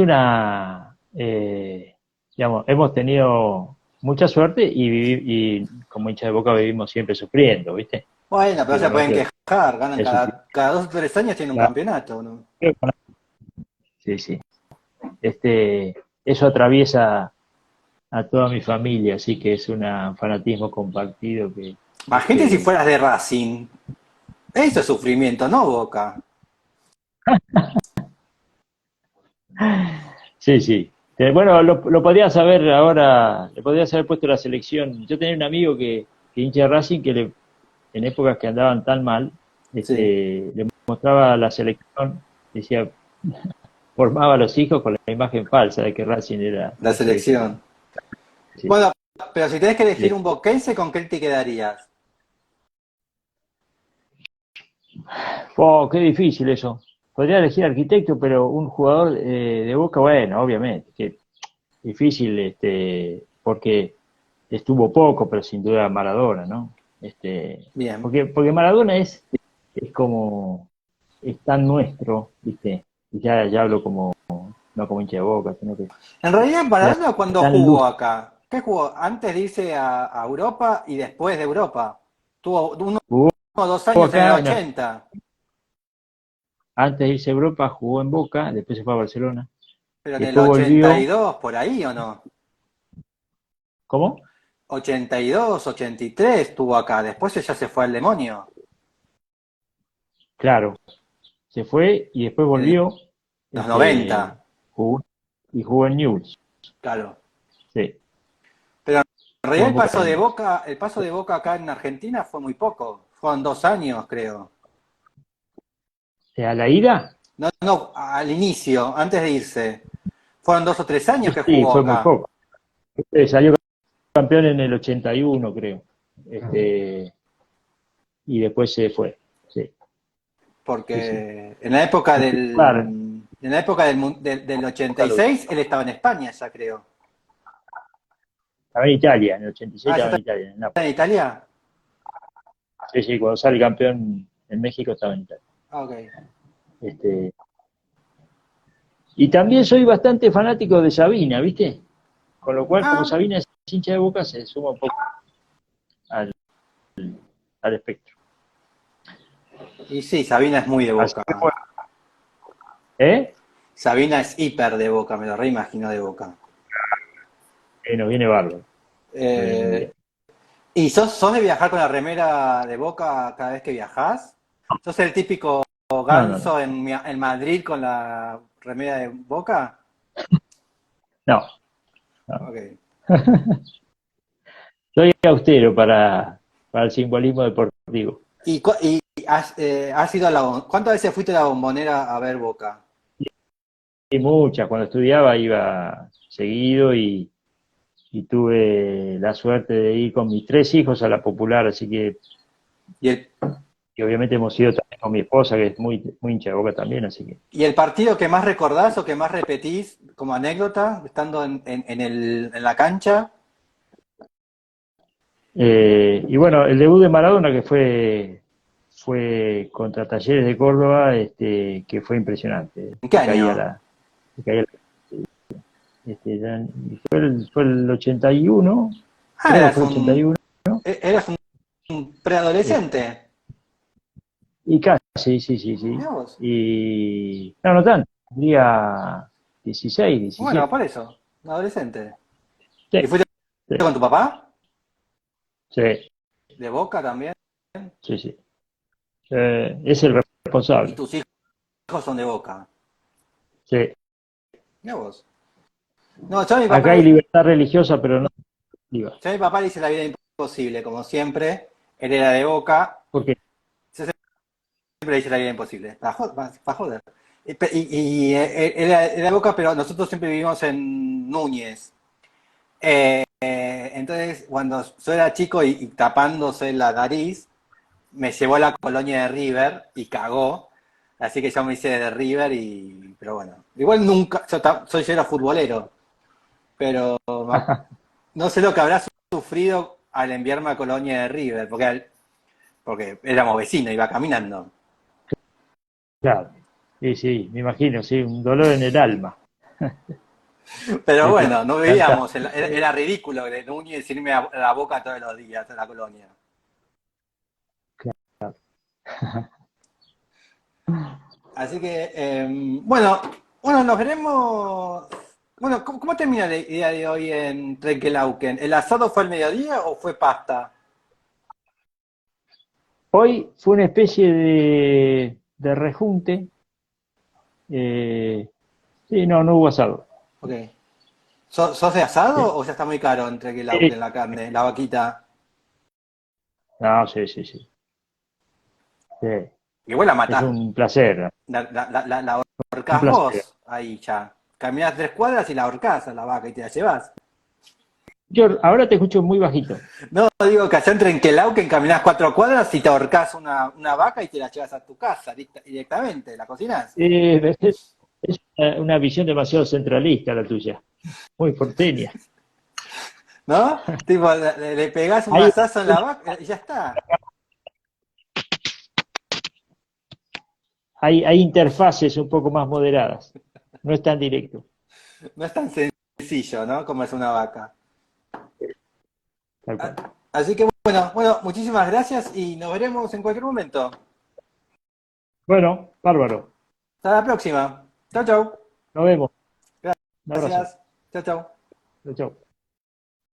digamos, hemos tenido mucha suerte y como hincha de Boca vivimos siempre sufriendo, ¿viste? Bueno, pero Que se lo pueden nuestro quejar, ganan es sufrir. cada 2 o 3 años tienen un campeonato, ¿no? Sí, sí. Eso atraviesa a toda mi familia, así que es un fanatismo compartido Imagínate si que fueras de Racing. Eso es sufrimiento, no Boca. sí, sí. Bueno, lo podías haber ahora, le podías haber puesto la selección. Yo tenía un amigo que hincha de Racing en épocas que andaban tan mal, Sí, le mostraba la selección, decía, formaba a los hijos con la imagen falsa de que Racing era la la selección. selección. Sí. Bueno, pero si tenés que elegir un Este, boquense, ¿con qué te quedarías? qué difícil eso. Podría elegir arquitecto, pero un jugador de Boca, bueno, obviamente, que difícil, porque estuvo poco, pero sin duda Maradona, ¿no? Bien. Porque Maradona es como, es tan nuestro, ¿viste? Y ya hablo como, no como hincha de Boca, sino que En realidad, ya Maradona cuando tan jugó luz. acá, ¿qué jugó? Antes de irse a Europa y después de Europa. Tuvo uno Jugó o 2 años en el acá, 80, antes de irse a Europa, jugó en Boca, después se fue a Barcelona, pero en el después ochenta y volvió, dos por ahí o no. ¿cómo? 82, 83 estuvo acá, después ella se fue al demonio. Claro, se fue y después En volvió, los 90, jugó, y jugó en Newell's, claro. sí, Pero en jugó realidad en Boca Juniors. El paso de Boca acá en Argentina fue muy poco. Fueron 2 años, creo. A la ida, No, no, al inicio, antes de irse. Fueron 2 o 3 años que sí, jugó fue muy acá. poco. Salió campeón en el 81, creo. Y después se fue. Sí, sí, sí. Porque en la época Y titular, del Boca lo- 86, él estaba en España ya, creo. estaba en Italia, en el 86 Ah, ¿ya estaba está en Italia, en en Nápoles. Italia? Sí, sí, cuando sale campeón en México estaba en Italia. Ah, ok. Este, Y también soy bastante fanático de Sabina, ¿viste? Con lo cual, como Ah, Sabina es hincha de Boca, se suma un poco al, al espectro. y sí, Sabina es muy de Así Boca. que bueno, ¿eh? Sabina es hiper de Boca, me lo reimagino de Boca. Nos viene bárbaro, nos viene muy bien. Eh, ¿Y sos de viajar con la remera de Boca cada vez que viajás? ¿Sos el típico No, no, no. ganso en Madrid con la remera de Boca? No, no. Ok. Soy austero para el simbolismo deportivo. ¿Y has ido a ¿cuántas veces fuiste a la Bombonera a ver Boca? Y muchas, cuando estudiaba iba seguido y tuve la suerte de ir con mis 3 hijos a la Popular, así que, ¿Y el, y obviamente hemos ido también con mi esposa, que es muy hincha de Boca también, así que. y el partido que más recordás o que más repetís como anécdota, estando en la cancha? Y bueno, el debut de Maradona, que fue contra Talleres de Córdoba, que fue impresionante. ¿En qué año? Se caía y fue el 81, Ah, creo que fue el 81, eras un eh, preadolescente. y casi, sí, sí, sí. Mirá vos. Y no, no tanto, tendría 16, Bueno, 17. por eso, un adolescente. Sí, ¿Y fuiste sí, con tu papá? sí, ¿De Boca también? sí, sí. Es el ¿Y responsable. tus hijos son de Boca? Sí. Mirá vos. No, yo a mi Acá papá, hay libertad religiosa, pero no iba. yo a mi papá le hice la vida imposible, como siempre. Él era de Boca. Porque, Yo siempre le hice la vida imposible. Para joder. Él era de Boca, pero nosotros siempre vivimos en Núñez. Entonces, cuando yo era chico y tapándose la nariz, me llevó a la colonia de River y cagó. Así que yo me hice de River pero bueno. Igual nunca, yo era futbolero, pero no sé lo que habrá sufrido al enviarme a colonia de River, porque éramos vecinos, iba caminando. claro, sí, sí, me imagino, sí, un dolor en el alma. Pero Me bueno, no planta. vivíamos, era ridículo de Núñez irme a la Boca todos los días a la colonia. Así que, bueno, nos veremos. Bueno, ¿cómo termina el día de hoy en Trenkelauken? ¿El asado fue al mediodía o fue pasta? Hoy fue una especie de rejunte. Sí, no, no hubo asado. Ok. ¿Sos de asado Sí, o ya está muy caro en Trenkelauken la carne, la vaquita? no, sí, sí, sí. Sí. Igual la Es matás, un placer, la un ahorcás placer. vos ahí ya. Caminás 3 cuadras y la ahorcás a la vaca y te la llevás. Yo ahora te escucho muy bajito. No, digo que allá en Trenkelauken caminás 4 cuadras y te ahorcás una vaca y te la llevas a tu casa directamente, la cocinás. Es una visión demasiado centralista la tuya, muy porteña. ¿No? Tipo, le pegás un Hay, mazazo en la vaca y ya está. hay interfaces un poco más moderadas, no es tan directo. No es tan sencillo, ¿no? Como es una vaca. Tal cual. Así que bueno, muchísimas gracias y nos veremos en cualquier momento. Bueno, bárbaro. Hasta la próxima. Chau, chau. Nos vemos. Un abrazo. Gracias. Chau, chau. Chau, chau.